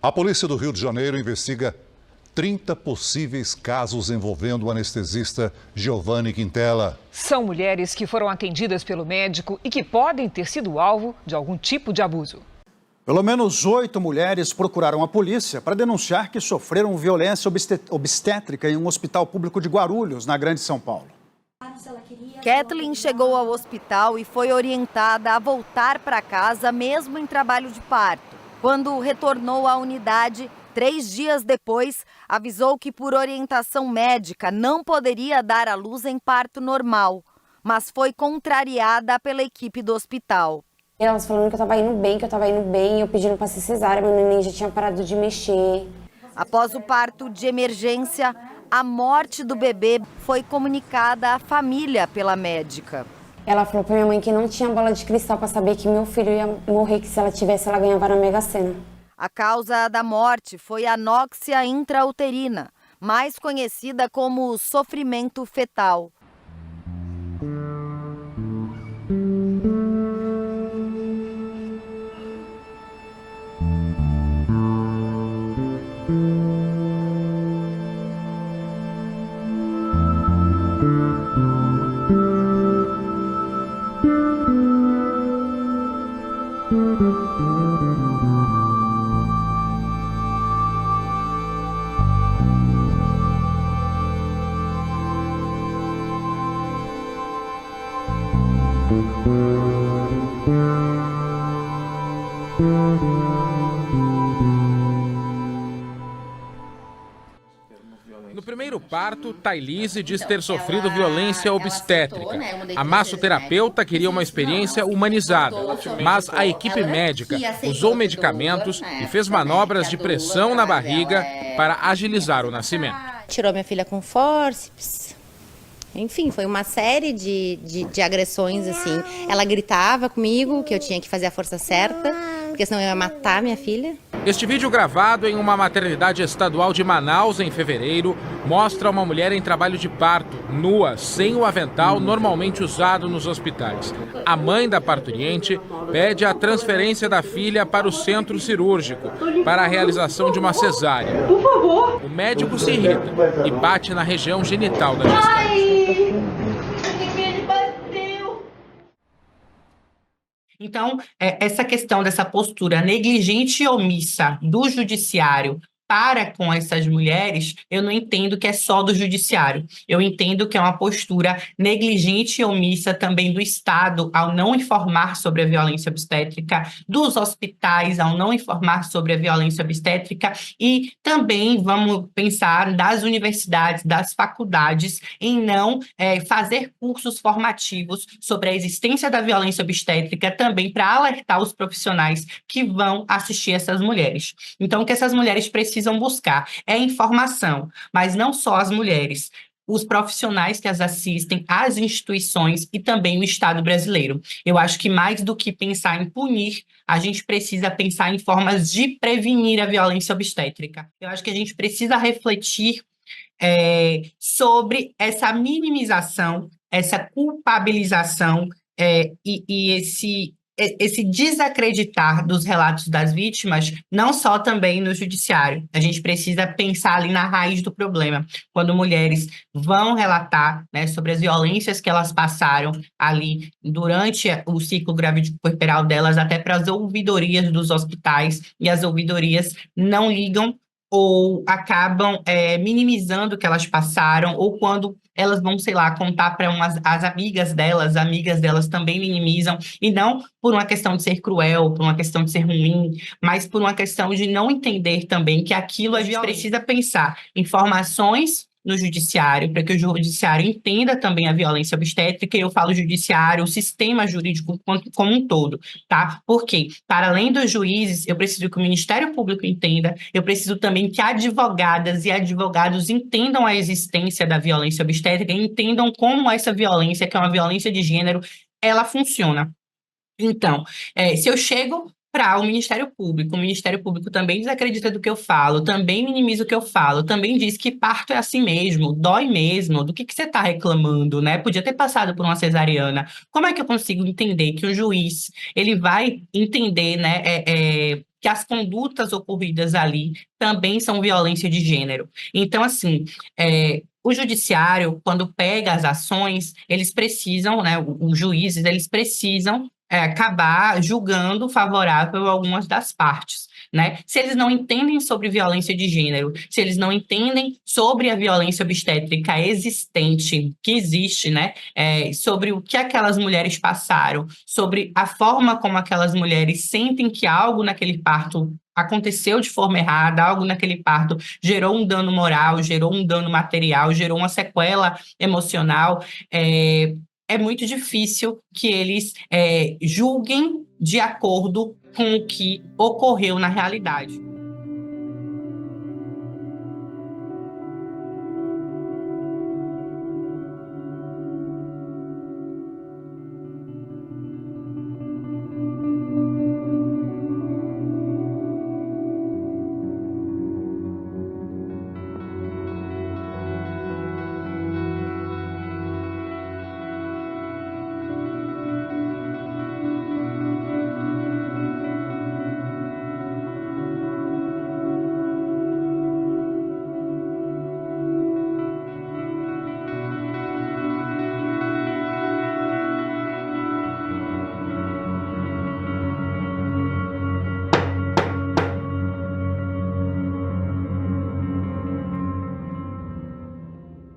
A polícia do Rio de Janeiro investiga 30 possíveis casos envolvendo o anestesista Giovanni Quintela. São mulheres que foram atendidas pelo médico e que podem ter sido alvo de algum tipo de abuso. Pelo menos 8 mulheres procuraram a polícia para denunciar que sofreram violência obstétrica em um hospital público de Guarulhos, na Grande São Paulo. Kathleen chegou ao hospital e foi orientada a voltar para casa mesmo em trabalho de parto. Quando retornou à unidade, 3 dias depois, avisou que por orientação médica não poderia dar à luz em parto normal, mas foi contrariada pela equipe do hospital. Elas falando que eu estava indo bem, eu pedindo para ser cesárea, meu neném já tinha parado de mexer. Após o parto de emergência, a morte do bebê foi comunicada à família pela médica. Ela falou para minha mãe que não tinha bola de cristal para saber que meu filho ia morrer, que se ela tivesse, ela ganhava na Mega Sena. A causa da morte foi anóxia intrauterina, mais conhecida como sofrimento fetal. No primeiro parto, Thailise diz ter sofrido violência obstétrica. A massoterapeuta queria uma experiência humanizada, mas a equipe médica usou medicamentos e fez manobras de pressão na barriga para agilizar o nascimento. Tirou minha filha com fórceps. Enfim, foi uma série de agressões, assim. Ela gritava comigo que eu tinha que fazer a força certa, porque senão eu ia matar minha filha. Este vídeo gravado em uma maternidade estadual de Manaus em fevereiro mostra uma mulher em trabalho de parto, nua, sem o avental normalmente usado nos hospitais. A mãe da parturiente pede a transferência da filha para o centro cirúrgico para a realização de uma cesárea. Por favor. O médico se irrita e bate na região genital da gestante. Então, essa questão dessa postura negligente e omissa do judiciário para com essas mulheres, eu não entendo que é só do judiciário. Eu entendo que é uma postura negligente e omissa também do Estado ao não informar sobre a violência obstétrica, dos hospitais ao não informar sobre a violência obstétrica e também vamos pensar das universidades, das faculdades em não fazer cursos formativos sobre a existência da violência obstétrica também para alertar os profissionais que vão assistir essas mulheres. Então, o que essas mulheres precisam buscar é informação, mas não só as mulheres, os profissionais que as assistem, as instituições e também o Estado brasileiro. Eu acho que mais do que pensar em punir, a gente precisa pensar em formas de prevenir a violência obstétrica. Eu acho que a gente precisa refletir sobre essa minimização, essa culpabilização e esse desacreditar dos relatos das vítimas, não só também no judiciário. A gente precisa pensar ali na raiz do problema. Quando mulheres vão relatar, né, sobre as violências que elas passaram ali durante o ciclo gravídico puerperal delas, até para as ouvidorias dos hospitais, e as ouvidorias não ligam ou acabam minimizando o que elas passaram, ou quando elas vão, sei lá, contar para as amigas delas também minimizam, e não por uma questão de ser cruel, por uma questão de ser ruim, mas por uma questão de não entender também que aquilo a gente precisa pensar informações no judiciário, para que o judiciário entenda também a violência obstétrica, e eu falo judiciário, o sistema jurídico como um todo, tá? Porque, para além dos juízes, eu preciso que o Ministério Público entenda, eu preciso também que advogadas e advogados entendam a existência da violência obstétrica e entendam como essa violência, que é uma violência de gênero, ela funciona. Então, se eu chego para o Ministério Público também desacredita do que eu falo, também minimiza o que eu falo, também diz que parto é assim mesmo, dói mesmo, do que você está reclamando, né? Podia ter passado por uma cesariana. Como é que eu consigo entender que o juiz, ele vai entender, né, que as condutas ocorridas ali também são violência de gênero? Então, assim, o judiciário, quando pega as ações, eles precisam, né, os juízes, eles precisam acabar julgando favorável a algumas das partes, né? Se eles não entendem sobre violência de gênero, se eles não entendem sobre a violência obstétrica existente, que existe, né? Sobre o que aquelas mulheres passaram, sobre a forma como aquelas mulheres sentem que algo naquele parto aconteceu de forma errada, algo naquele parto gerou um dano moral, gerou um dano material, gerou uma sequela emocional, é muito difícil que eles julguem de acordo com o que ocorreu na realidade.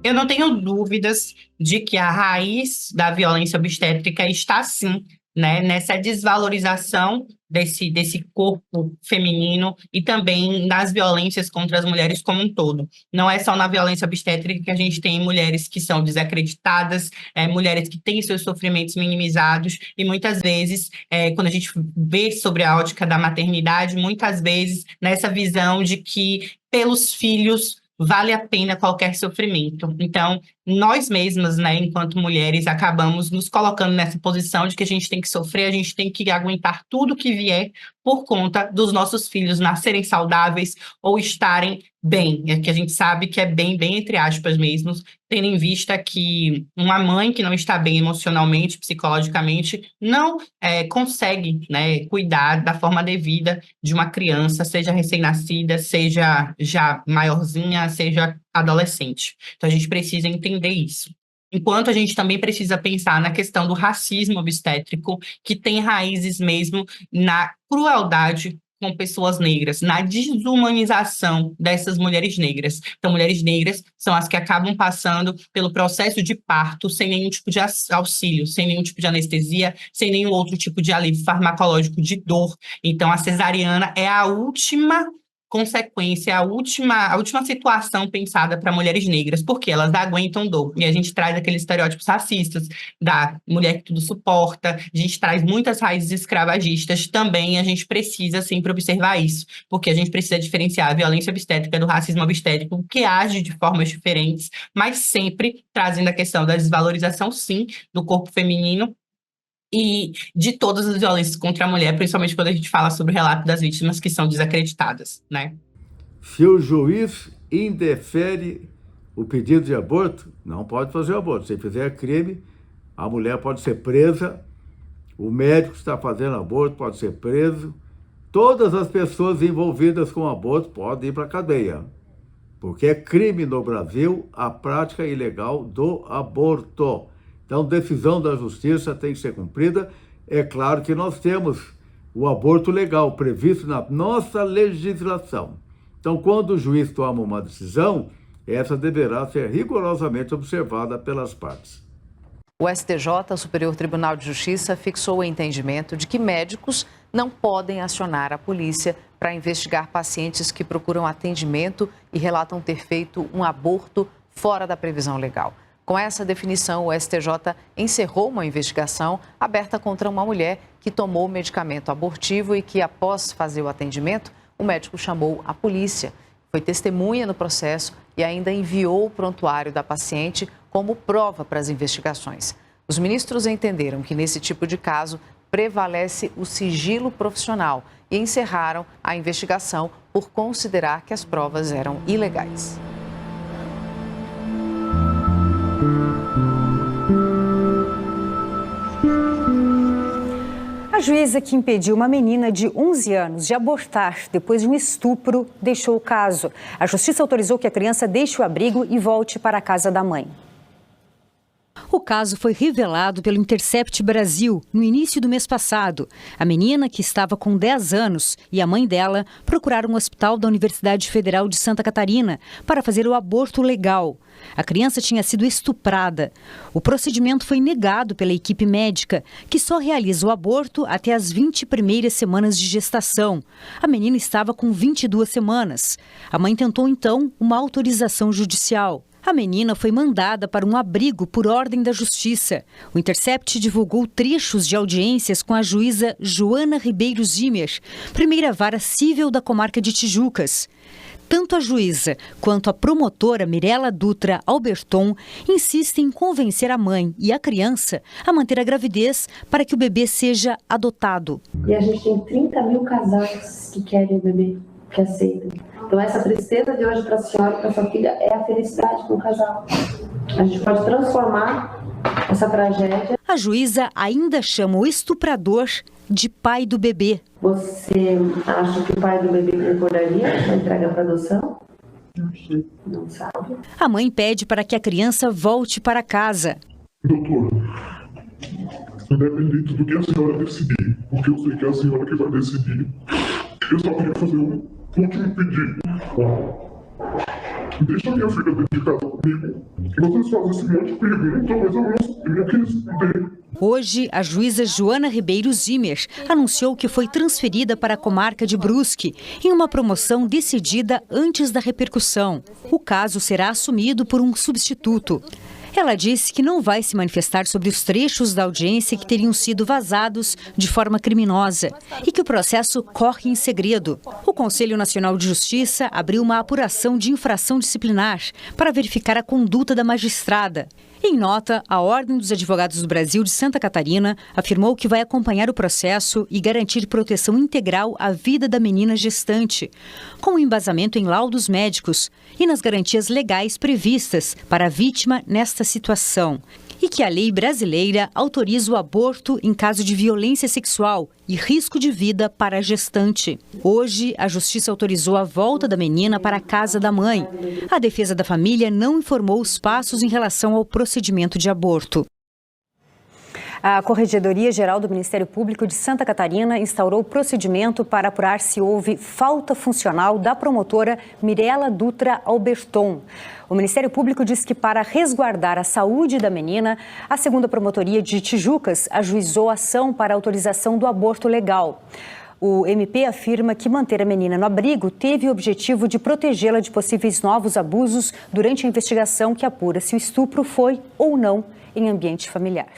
Eu não tenho dúvidas de que a raiz da violência obstétrica está, sim, né, nessa desvalorização desse corpo feminino e também nas violências contra as mulheres como um todo. Não é só na violência obstétrica que a gente tem mulheres que são desacreditadas, mulheres que têm seus sofrimentos minimizados, e muitas vezes, quando a gente vê sobre a ótica da maternidade, muitas vezes nessa visão de que pelos filhos vale a pena qualquer sofrimento. Então, nós mesmas, né, enquanto mulheres, acabamos nos colocando nessa posição de que a gente tem que sofrer, a gente tem que aguentar tudo que vier por conta dos nossos filhos nascerem saudáveis ou estarem bem, que a gente sabe que é bem entre aspas mesmo, tendo em vista que uma mãe que não está bem emocionalmente, psicologicamente, não consegue, né, cuidar da forma devida de uma criança, seja recém-nascida, seja já maiorzinha, seja adolescente. Então, a gente precisa entender isso. Enquanto a gente também precisa pensar na questão do racismo obstétrico, que tem raízes mesmo na crueldade com pessoas negras, na desumanização dessas mulheres negras. Então, mulheres negras são as que acabam passando pelo processo de parto sem nenhum tipo de auxílio, sem nenhum tipo de anestesia, sem nenhum outro tipo de alívio farmacológico de dor. Então, a cesariana é a última consequência, a última situação pensada para mulheres negras, porque elas aguentam dor. E a gente traz aqueles estereótipos racistas da mulher que tudo suporta, a gente traz muitas raízes escravagistas também, a gente precisa sempre observar isso, porque a gente precisa diferenciar a violência obstétrica do racismo obstétrico, que age de formas diferentes, mas sempre trazendo a questão da desvalorização, sim, do corpo feminino, e de todas as violências contra a mulher, principalmente quando a gente fala sobre o relato das vítimas que são desacreditadas, né? Se o juiz indefere o pedido de aborto, não pode fazer o aborto. Se fizer crime, a mulher pode ser presa, o médico que está fazendo aborto pode ser preso, todas as pessoas envolvidas com aborto podem ir para a cadeia, porque é crime no Brasil a prática ilegal do aborto. Então, decisão da justiça tem que ser cumprida. É claro que nós temos o aborto legal previsto na nossa legislação. Então, quando o juiz toma uma decisão, essa deverá ser rigorosamente observada pelas partes. O STJ, Superior Tribunal de Justiça, fixou o entendimento de que médicos não podem acionar a polícia para investigar pacientes que procuram atendimento e relatam ter feito um aborto fora da previsão legal. Com essa definição, o STJ encerrou uma investigação aberta contra uma mulher que tomou medicamento abortivo e que, após fazer o atendimento, o médico chamou a polícia. Foi testemunha no processo e ainda enviou o prontuário da paciente como prova para as investigações. Os ministros entenderam que, nesse tipo de caso, prevalece o sigilo profissional e encerraram a investigação por considerar que as provas eram ilegais. A juíza que impediu uma menina de 11 anos de abortar depois de um estupro deixou o caso. A justiça autorizou que a criança deixe o abrigo e volte para a casa da mãe. O caso foi revelado pelo Intercept Brasil no início do mês passado. A menina, que estava com 10 anos, e a mãe dela procuraram um hospital da Universidade Federal de Santa Catarina para fazer o aborto legal. A criança tinha sido estuprada. O procedimento foi negado pela equipe médica, que só realiza o aborto até as 20 primeiras semanas de gestação. A menina estava com 22 semanas. A mãe tentou, então, uma autorização judicial. A menina foi mandada para um abrigo por ordem da Justiça. O Intercept divulgou trechos de audiências com a juíza Joana Ribeiro Zimmer, primeira vara civil da comarca de Tijucas. Tanto a juíza quanto a promotora Mirela Dutra Alberton insistem em convencer a mãe e a criança a manter a gravidez para que o bebê seja adotado. E a gente tem 30 mil casais que querem o bebê, que aceitam. Então essa tristeza de hoje para a senhora e para sua filha é a felicidade para o casal. A gente pode transformar essa tragédia. A juíza ainda chama o estuprador de pai do bebê. Você acha que o pai do bebê concordaria com a entrega para adoção? Não sabe. A mãe pede para que a criança volte para casa. Doutor, independente do que a senhora decidir, porque eu sei que é a senhora que vai decidir, eu só queria fazer um último pedido. Deixa minha filha dentro de casa comigo. Vocês fazem esse monte de perguntas, mas eu não quero responder. Hoje, a juíza Joana Ribeiro Zimmer anunciou que foi transferida para a comarca de Brusque em uma promoção decidida antes da repercussão. O caso será assumido por um substituto. Ela disse que não vai se manifestar sobre os trechos da audiência que teriam sido vazados de forma criminosa e que o processo corre em segredo. O Conselho Nacional de Justiça abriu uma apuração de infração disciplinar para verificar a conduta da magistrada. Em nota, a Ordem dos Advogados do Brasil de Santa Catarina afirmou que vai acompanhar o processo e garantir proteção integral à vida da menina gestante, com embasamento em laudos médicos e nas garantias legais previstas para a vítima nesta situação, e que a lei brasileira autoriza o aborto em caso de violência sexual e risco de vida para a gestante. Hoje, a Justiça autorizou a volta da menina para a casa da mãe. A defesa da família não informou os passos em relação ao procedimento de aborto. A Corregedoria Geral do Ministério Público de Santa Catarina instaurou procedimento para apurar se houve falta funcional da promotora Mirela Dutra Alberton. O Ministério Público diz que, para resguardar a saúde da menina, a 2ª Promotoria de Tijucas ajuizou a ação para autorização do aborto legal. O MP afirma que manter a menina no abrigo teve o objetivo de protegê-la de possíveis novos abusos durante a investigação que apura se o estupro foi ou não em ambiente familiar.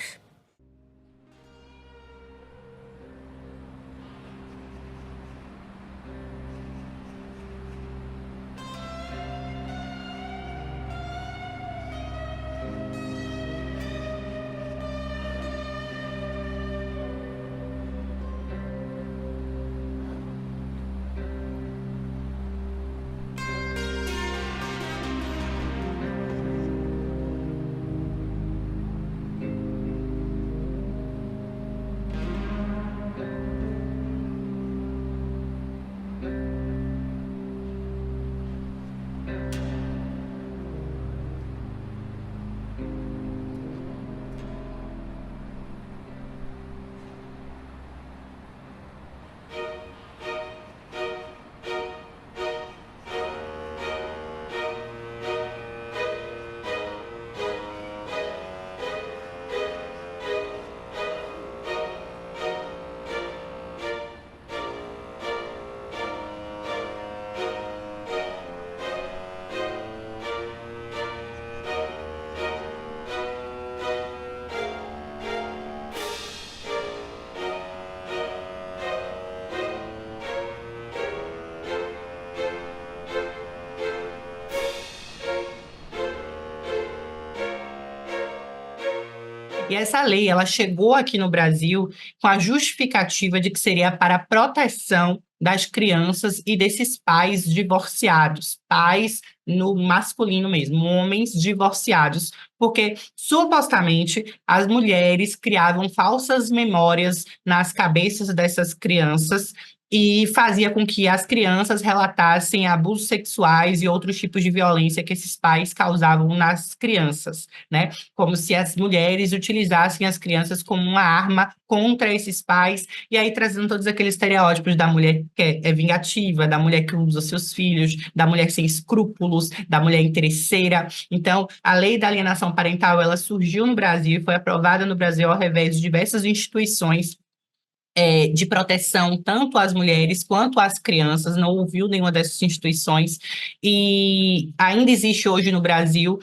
E essa lei, ela chegou aqui no Brasil com a justificativa de que seria para a proteção das crianças e desses pais divorciados, pais no masculino mesmo, homens divorciados, porque supostamente as mulheres criavam falsas memórias nas cabeças dessas crianças e fazia com que as crianças relatassem abusos sexuais e outros tipos de violência que esses pais causavam nas crianças, né? Como se as mulheres utilizassem as crianças como uma arma contra esses pais, e aí trazendo todos aqueles estereótipos da mulher que é vingativa, da mulher que usa seus filhos, da mulher sem escrúpulos, da mulher interesseira. Então, a lei da alienação parental, ela surgiu no Brasil e foi aprovada no Brasil ao revés de diversas instituições de proteção tanto às mulheres quanto às crianças, não ouviu nenhuma dessas instituições, e ainda existe hoje no Brasil,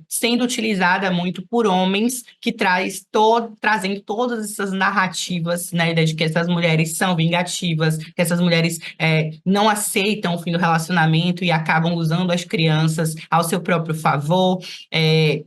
sendo utilizada muito por homens que trazendo todas essas narrativas, né, de que essas mulheres são vingativas, que essas mulheres não aceitam o fim do relacionamento e acabam usando as crianças ao seu próprio favor,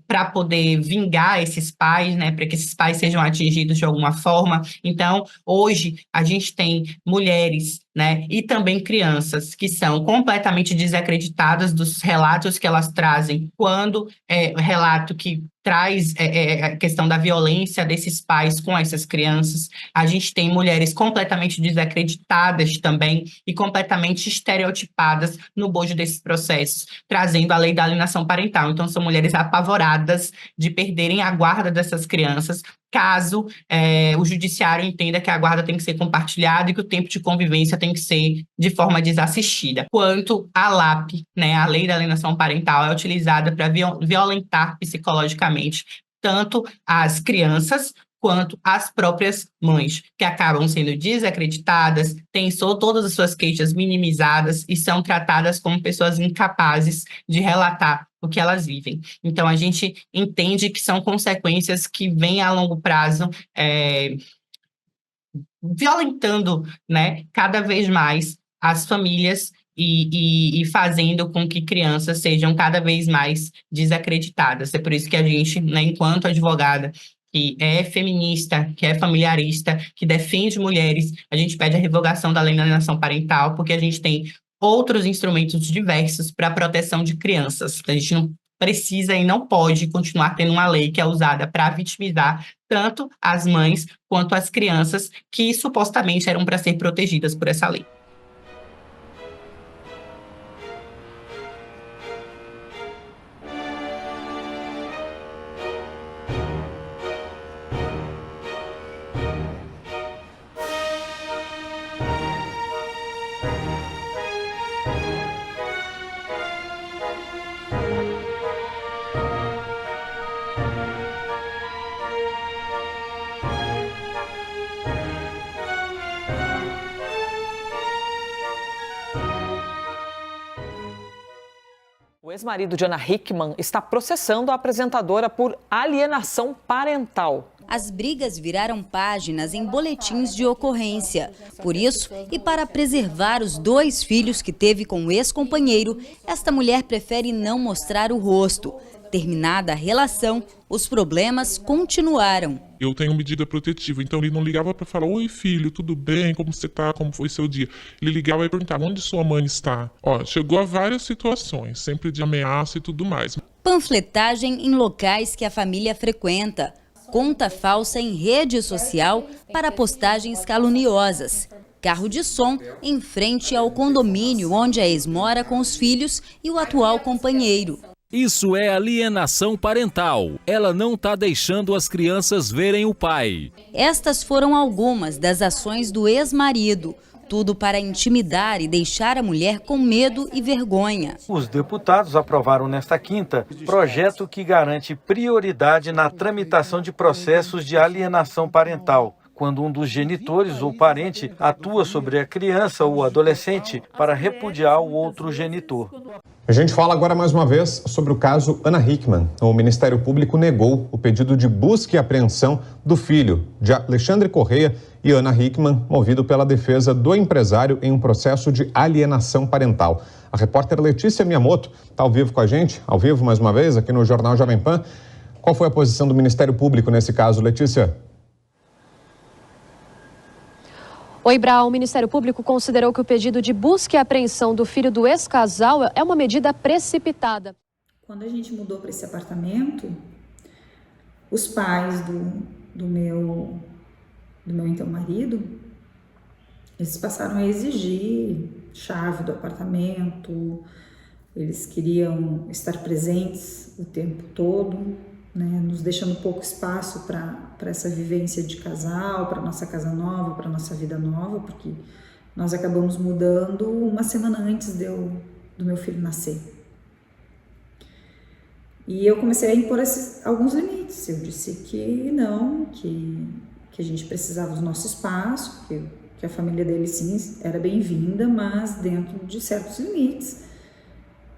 para poder vingar esses pais, né, para que esses pais sejam atingidos de alguma forma. Então, hoje, a gente tem mulheres, né, e também crianças que são completamente desacreditadas dos relatos que elas trazem, quando o relato que traz a questão da violência desses pais com essas crianças. A gente tem mulheres completamente desacreditadas também e completamente estereotipadas no bojo desses processos, trazendo a lei da alienação parental. Então, são mulheres apavoradas de perderem a guarda dessas crianças, caso o judiciário entenda que a guarda tem que ser compartilhada e que o tempo de convivência tem que ser de forma desassistida. Quanto à LAP, né, a lei da alienação parental é utilizada para violentar psicologicamente tanto as crianças quanto as próprias mães, que acabam sendo desacreditadas, têm todas as suas queixas minimizadas e são tratadas como pessoas incapazes de relatar o que elas vivem. Então, a gente entende que são consequências que vêm a longo prazo violentando, né, cada vez mais as famílias e fazendo com que crianças sejam cada vez mais desacreditadas. É por isso que a gente, né, enquanto advogada, que é feminista, que é familiarista, que defende mulheres, a gente pede a revogação da lei da alienação parental, porque a gente tem outros instrumentos diversos para a proteção de crianças. A gente não precisa e não pode continuar tendo uma lei que é usada para vitimizar tanto as mães quanto as crianças que supostamente eram para ser protegidas por essa lei. O ex-marido de Ana Hickman está processando a apresentadora por alienação parental. As brigas viraram páginas em boletins de ocorrência. Por isso, e para preservar os 2 filhos que teve com o ex-companheiro, esta mulher prefere não mostrar o rosto. Terminada a relação, os problemas continuaram. Eu tenho medida protetiva, então ele não ligava para falar: oi filho, tudo bem, como você tá, como foi seu dia? Ele ligava e perguntava: onde sua mãe está? Chegou a várias situações, sempre de ameaça e tudo mais. Panfletagem em locais que a família frequenta. Conta falsa em rede social para postagens caluniosas. Carro de som em frente ao condomínio onde a ex mora com os filhos e o atual companheiro. Isso é alienação parental. Ela não está deixando as crianças verem o pai. Estas foram algumas das ações do ex-marido. Tudo para intimidar e deixar a mulher com medo e vergonha. Os deputados aprovaram nesta quinta projeto que garante prioridade na tramitação de processos de alienação parental, quando um dos genitores ou parente atua sobre a criança ou adolescente para repudiar o outro genitor. A gente fala agora mais uma vez sobre o caso Ana Hickman. O Ministério Público negou o pedido de busca e apreensão do filho de Alexandre Correia e Ana Hickman, movido pela defesa do empresário em um processo de alienação parental. A repórter Letícia Miyamoto está ao vivo com a gente, ao vivo mais uma vez aqui no Jornal Jovem Pan. Qual foi a posição do Ministério Público nesse caso, Letícia? Oi, Brau. O Ministério Público considerou que o pedido de busca e apreensão do filho do ex-casal é uma medida precipitada. Quando a gente mudou para esse apartamento, os pais do meu então marido, eles passaram a exigir chave do apartamento, eles queriam estar presentes o tempo todo, né, nos deixando pouco espaço para essa vivência de casal, para nossa casa nova, para nossa vida nova, porque nós acabamos mudando uma semana antes do meu filho nascer. E eu comecei a impor alguns limites. Eu disse que não, que a gente precisava do nosso espaço, que a família dele sim era bem-vinda, mas dentro de certos limites,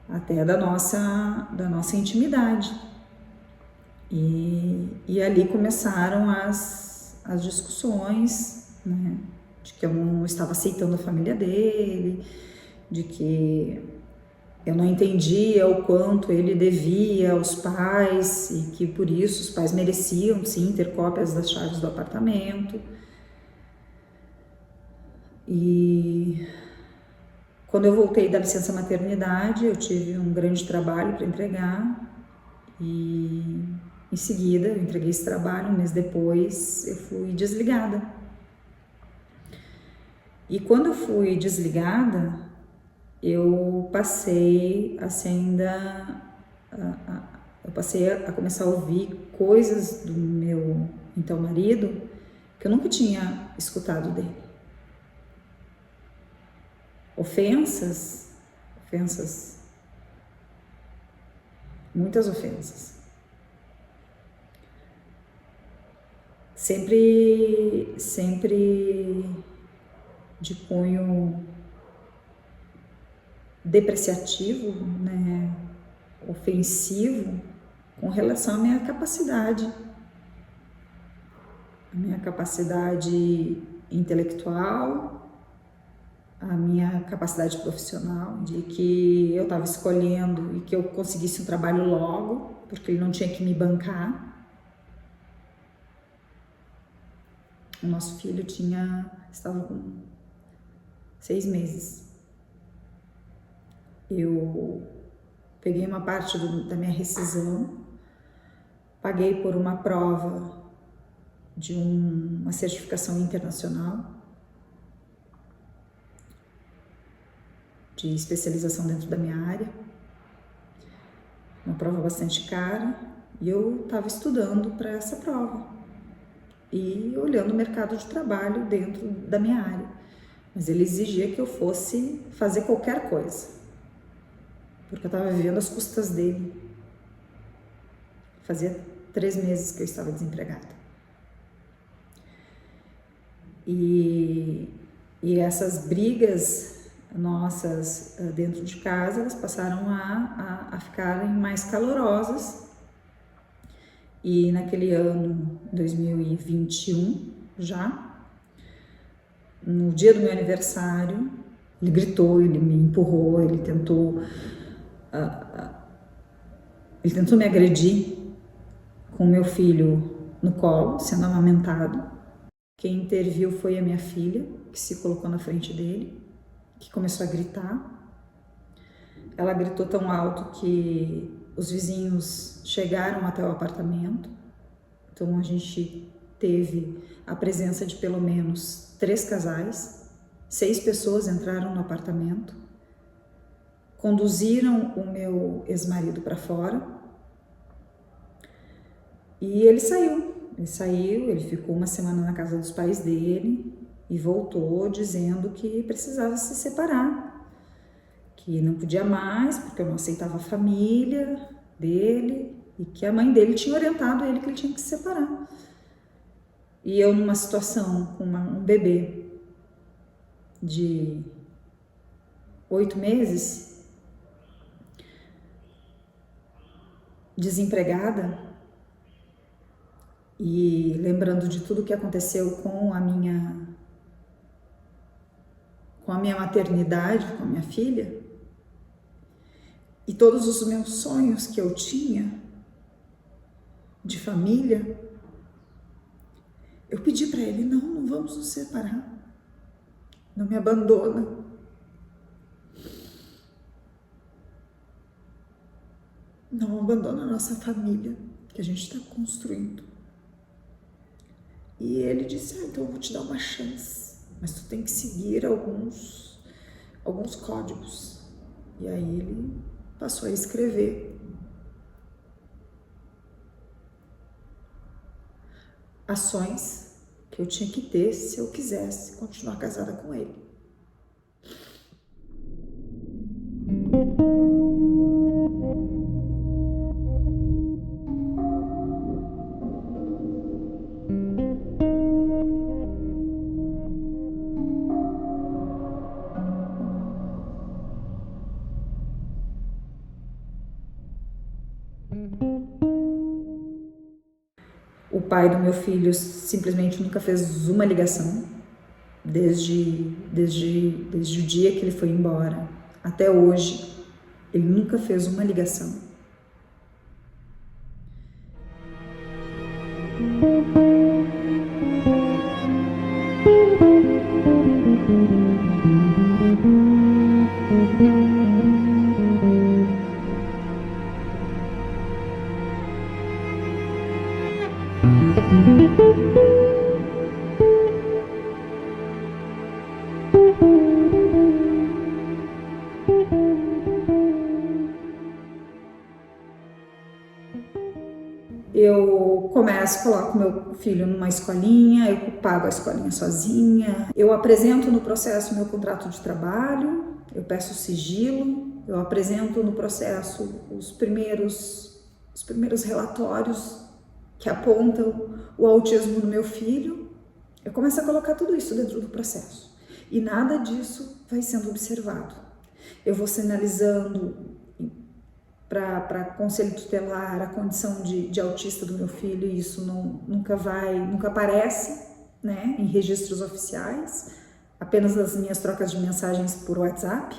até da nossa intimidade. E ali começaram as discussões, né, de que eu não estava aceitando a família dele, de que eu não entendia o quanto ele devia aos pais e que por isso os pais mereciam sim ter cópias das chaves do apartamento. E quando eu voltei da licença maternidade, eu tive um grande trabalho para entregar e em seguida eu entreguei esse trabalho, um mês depois eu fui desligada. E quando eu fui desligada, eu passei a começar a ouvir coisas do meu então marido que eu nunca tinha escutado dele. Ofensas, muitas ofensas. Sempre de cunho depreciativo, né, ofensivo, com relação à minha capacidade intelectual, a minha capacidade profissional, de que eu estava escolhendo e que eu conseguisse um trabalho logo, porque ele não tinha que me bancar. O nosso filho estava com 6 meses. Eu peguei uma parte da minha rescisão, paguei por uma prova de uma certificação internacional de especialização dentro da minha área, uma prova bastante cara, e eu estava estudando para essa prova e olhando o mercado de trabalho dentro da minha área, mas ele exigia que eu fosse fazer qualquer coisa, porque eu estava vivendo às custas dele. Fazia 3 meses que eu estava desempregada. E essas brigas nossas dentro de casa, elas passaram a ficarem mais calorosas. E naquele ano, 2021, já, no dia do meu aniversário, ele gritou, ele me empurrou, ele tentou me agredir com meu filho no colo, sendo amamentado. Quem interviu foi a minha filha, que se colocou na frente dele, que começou a gritar. Ela gritou tão alto que os vizinhos chegaram até o apartamento. Então a gente teve a presença de pelo menos 3 casais, 6 pessoas entraram no apartamento. Conduziram o meu ex-marido para fora e ele saiu, ele ficou uma semana na casa dos pais dele e voltou dizendo que precisava se separar, que não podia mais porque eu não aceitava a família dele e que a mãe dele tinha orientado ele que ele tinha que se separar. E eu numa situação com um bebê de 8 meses, desempregada, e lembrando de tudo que aconteceu com a minha maternidade, com a minha filha, e todos os meus sonhos que eu tinha, de família, eu pedi para ele, não vamos nos separar, não me abandona. Não abandona a nossa família, que a gente está construindo. E ele disse, então eu vou te dar uma chance, mas tu tem que seguir alguns códigos. E aí ele passou a escrever ações que eu tinha que ter se eu quisesse continuar casada com ele. O pai do meu filho simplesmente nunca fez uma ligação, desde o dia que ele foi embora até hoje, ele nunca fez uma ligação. Eu começo, coloco meu filho numa escolinha, eu pago a escolinha sozinha, eu apresento no processo meu contrato de trabalho, eu peço sigilo, eu apresento no processo os primeiros relatórios que apontam o autismo do meu filho. Eu começo a colocar tudo isso dentro do processo e nada disso vai sendo observado. Eu vou sinalizando para conselho tutelar a condição de autista do meu filho e isso nunca aparece, né, em registros oficiais, apenas nas minhas trocas de mensagens por WhatsApp,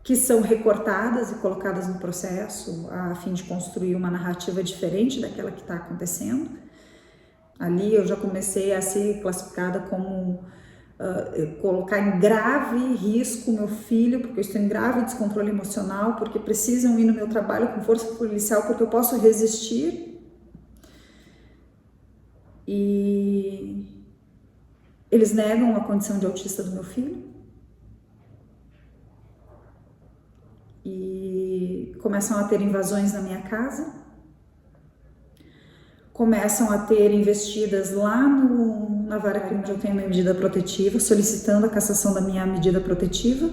que são recortadas e colocadas no processo a fim de construir uma narrativa diferente daquela que está acontecendo. Ali eu já comecei a ser classificada como colocar em grave risco meu filho, porque eu estou em grave descontrole emocional, porque precisam ir no meu trabalho com força policial, porque eu posso resistir. E eles negam a condição de autista do meu filho. E começam a ter invasões na minha casa. Começam a ter investidas lá na vara criminal onde eu tenho minha medida protetiva, solicitando a cassação da minha medida protetiva.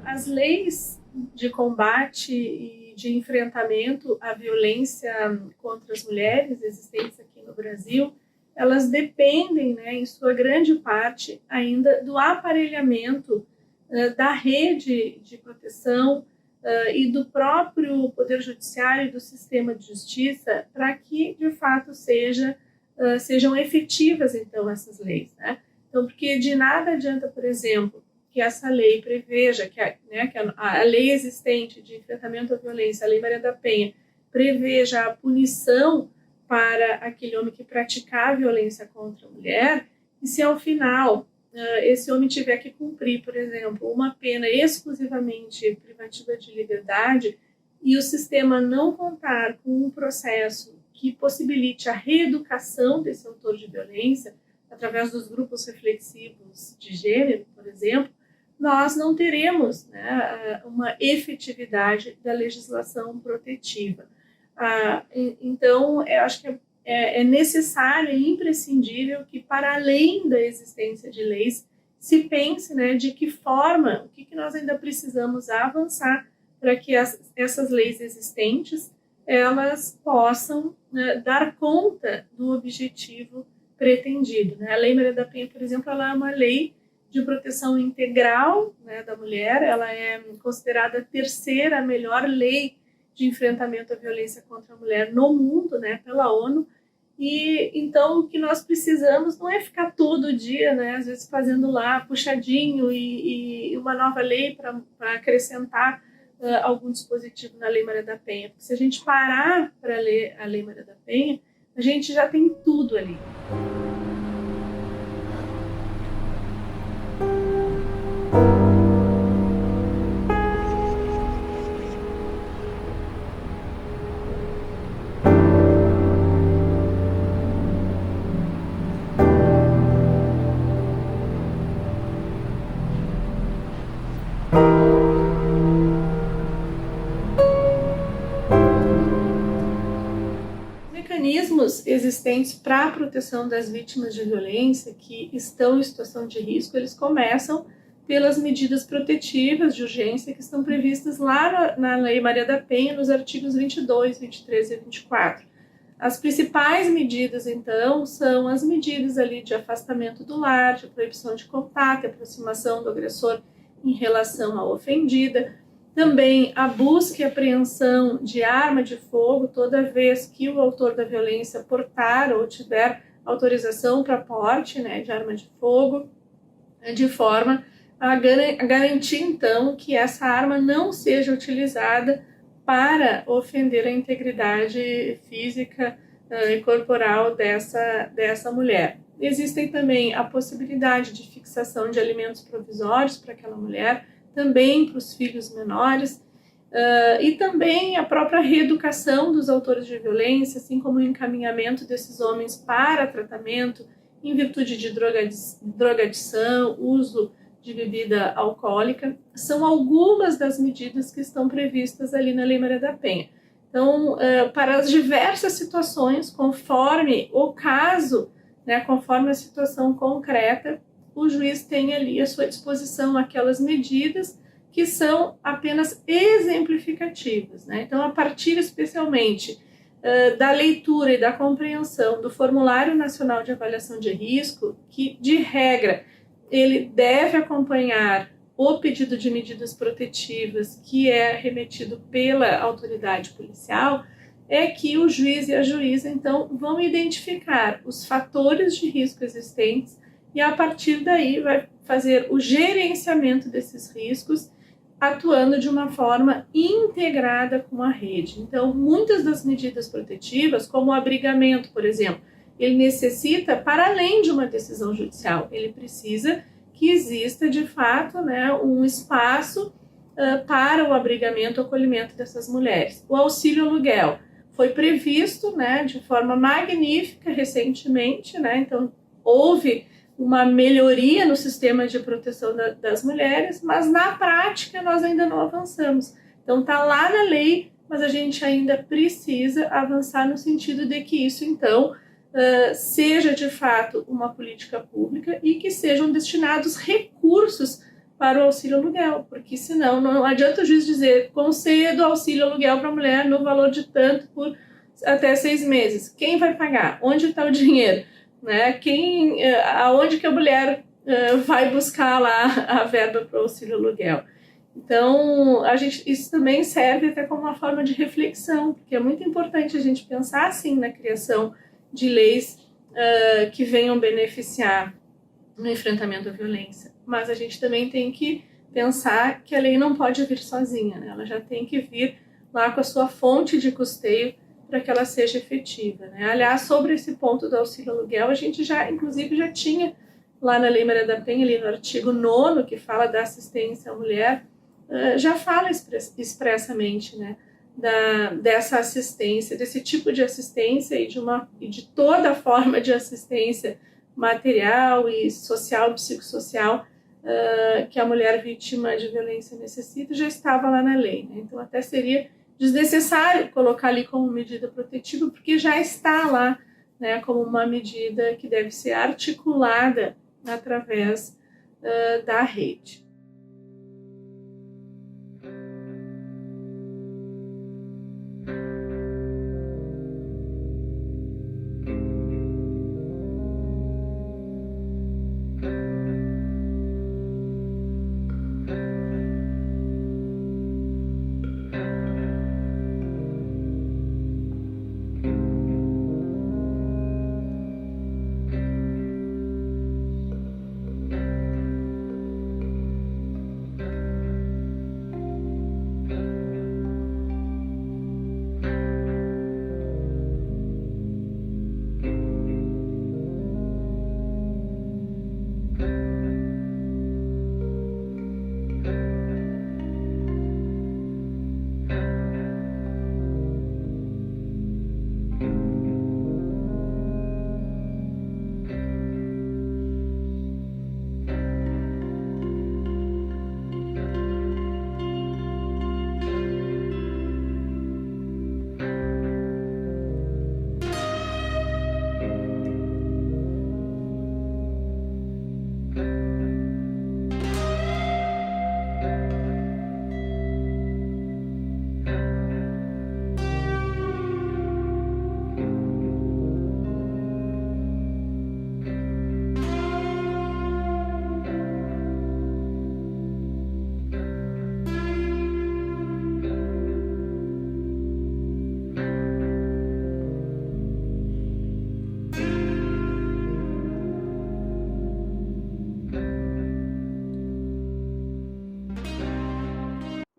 As leis de combate e de enfrentamento à violência contra as mulheres existentes aqui no Brasil, elas dependem, né, em sua grande parte, ainda do aparelhamento da rede de proteção e do próprio Poder Judiciário e do sistema de justiça para que, de fato, sejam efetivas, então, essas leis, né? Então, porque de nada adianta, por exemplo, que essa lei preveja, que a lei existente de enfrentamento à violência, a Lei Maria da Penha, preveja a punição para aquele homem que praticar a violência contra a mulher, e se ao final esse homem tiver que cumprir, por exemplo, uma pena exclusivamente privativa de liberdade e o sistema não contar com um processo que possibilite a reeducação desse autor de violência, através dos grupos reflexivos de gênero, por exemplo, nós não teremos, né, uma efetividade da legislação protetiva. Então, eu acho que é necessário e imprescindível que, para além da existência de leis, se pense, né, de que forma, o que nós ainda precisamos avançar para que essas leis existentes elas possam, né, dar conta do objetivo pretendido, né? A Lei Maria da Penha, por exemplo, ela é uma lei de proteção integral, né, da mulher, ela é considerada a terceira melhor lei de enfrentamento à violência contra a mulher no mundo, né, pela ONU. E então o que nós precisamos não é ficar todo dia, né, às vezes fazendo lá puxadinho e uma nova lei para acrescentar algum dispositivo na Lei Maria da Penha. Porque se a gente parar para ler a Lei Maria da Penha, a gente já tem tudo ali. Mecanismos existentes para a proteção das vítimas de violência que estão em situação de risco, eles começam pelas medidas protetivas de urgência que estão previstas lá na Lei Maria da Penha, nos artigos 22, 23 e 24. As principais medidas, então, são as medidas ali de afastamento do lar, de proibição de contato, aproximação do agressor em relação à ofendida, também a busca e apreensão de arma de fogo toda vez que o autor da violência portar ou tiver autorização para porte, né, de arma de fogo, de forma a garantir, então, que essa arma não seja utilizada para ofender a integridade física e corporal dessa mulher. Existem também a possibilidade de fixação de alimentos provisórios para aquela mulher, também para os filhos menores, e também a própria reeducação dos autores de violência, assim como o encaminhamento desses homens para tratamento em virtude de drogadição, uso de bebida alcoólica, são algumas das medidas que estão previstas ali na Lei Maria da Penha. Então, para as diversas situações, conforme o caso, né, conforme a situação concreta, o juiz tem ali à sua disposição aquelas medidas que são apenas exemplificativas, né? Então, a partir especialmente da leitura e da compreensão do Formulário Nacional de Avaliação de Risco, que, de regra, ele deve acompanhar o pedido de medidas protetivas que é remetido pela autoridade policial, é que o juiz e a juíza, então, vão identificar os fatores de risco existentes e, a partir daí, vai fazer o gerenciamento desses riscos, atuando de uma forma integrada com a rede. Então, muitas das medidas protetivas, como o abrigamento, por exemplo, ele necessita, para além de uma decisão judicial, ele precisa que exista, de fato, né, um espaço para o abrigamento e acolhimento dessas mulheres. O auxílio aluguel foi previsto, né, de forma magnífica recentemente, né, então houve uma melhoria no sistema de proteção das mulheres, mas na prática nós ainda não avançamos. Então está lá na lei, mas a gente ainda precisa avançar no sentido de que isso, então, seja de fato uma política pública e que sejam destinados recursos para o auxílio aluguel, porque senão não adianta o juiz dizer concedo auxílio aluguel para a mulher no valor de tanto por até 6 meses. Quem vai pagar? Onde está o dinheiro? Né? Aonde que a mulher vai buscar lá a verba para o auxílio aluguel? Então, isso também serve até como uma forma de reflexão, porque é muito importante a gente pensar assim na criação de leis que venham beneficiar no enfrentamento à violência. Mas a gente também tem que pensar que a lei não pode vir sozinha, né? Ela já tem que vir lá com a sua fonte de custeio para que ela seja efetiva, né? Aliás, sobre esse ponto do auxílio aluguel, a gente inclusive já tinha lá na Lei Maria da Penha, ali no artigo 9º, que fala da assistência à mulher, já fala expressamente, né, dessa assistência, desse tipo de assistência e de toda forma de assistência material e social, psicossocial, que a mulher vítima de violência necessita, já estava lá na lei, né? Então até seria desnecessário colocar ali como medida protetiva, porque já está lá né, como uma medida que deve ser articulada através da rede.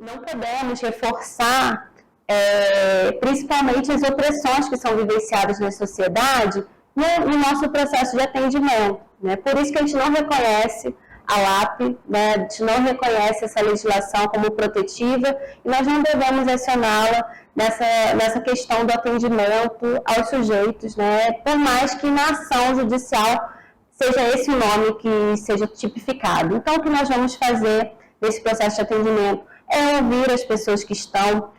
Não podemos reforçar, principalmente as opressões que são vivenciadas na sociedade no nosso processo de atendimento, né? Por isso que a gente não reconhece a LAP, né? A gente não reconhece essa legislação como protetiva e nós não devemos acioná-la nessa questão do atendimento aos sujeitos, né? Por mais que na ação judicial seja esse o nome que seja tipificado. Então, o que nós vamos fazer nesse processo de atendimento é ouvir as pessoas que estão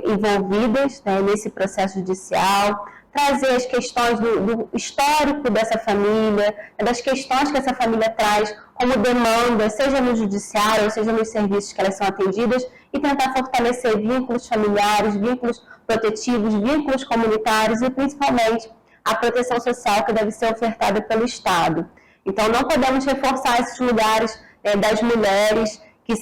envolvidas, né, nesse processo judicial, trazer as questões do histórico dessa família, das questões que essa família traz como demanda, seja no judiciário ou seja nos serviços que elas são atendidas, e tentar fortalecer vínculos familiares, vínculos protetivos, vínculos comunitários e principalmente a proteção social que deve ser ofertada pelo Estado. Então, não podemos reforçar esses lugares das mulheres que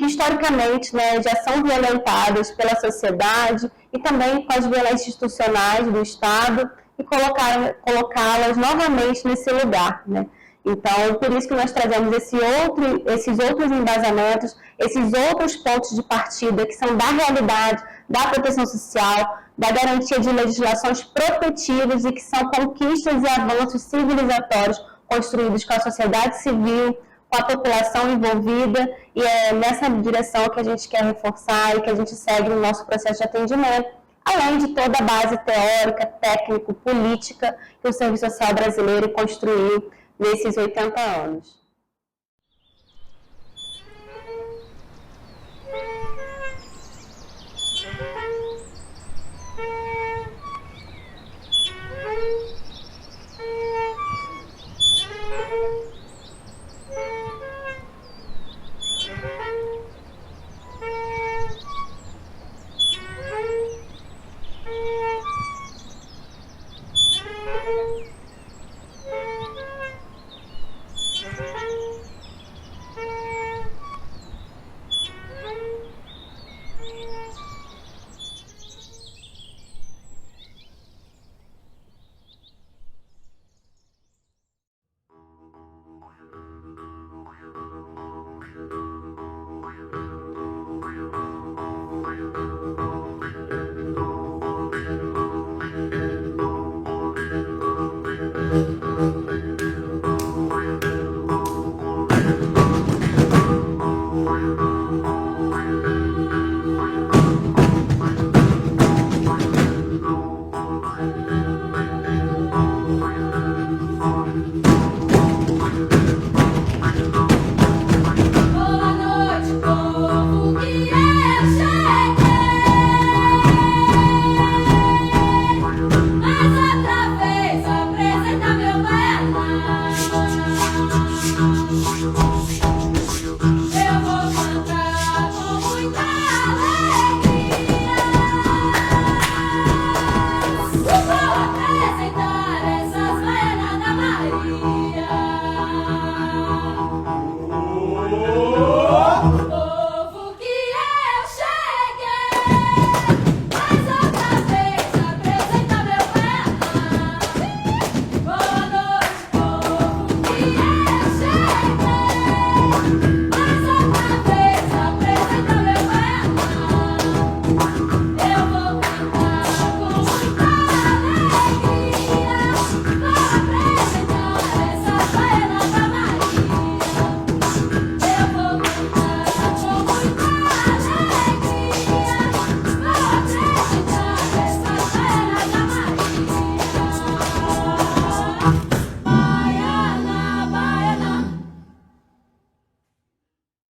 historicamente, né, já são violentadas pela sociedade e também com as violências institucionais do Estado e colocá-las novamente nesse lugar, né? Então, por isso que nós trazemos esses outros embasamentos, esses outros pontos de partida que são da realidade, da proteção social, da garantia de legislações protetivas e que são conquistas e avanços civilizatórios construídos com a sociedade civil, com a população envolvida, e é nessa direção que a gente quer reforçar e que a gente segue no nosso processo de atendimento, além de toda a base teórica, técnico, política que o Serviço Social Brasileiro construiu nesses 80 anos. Thank you. Maria.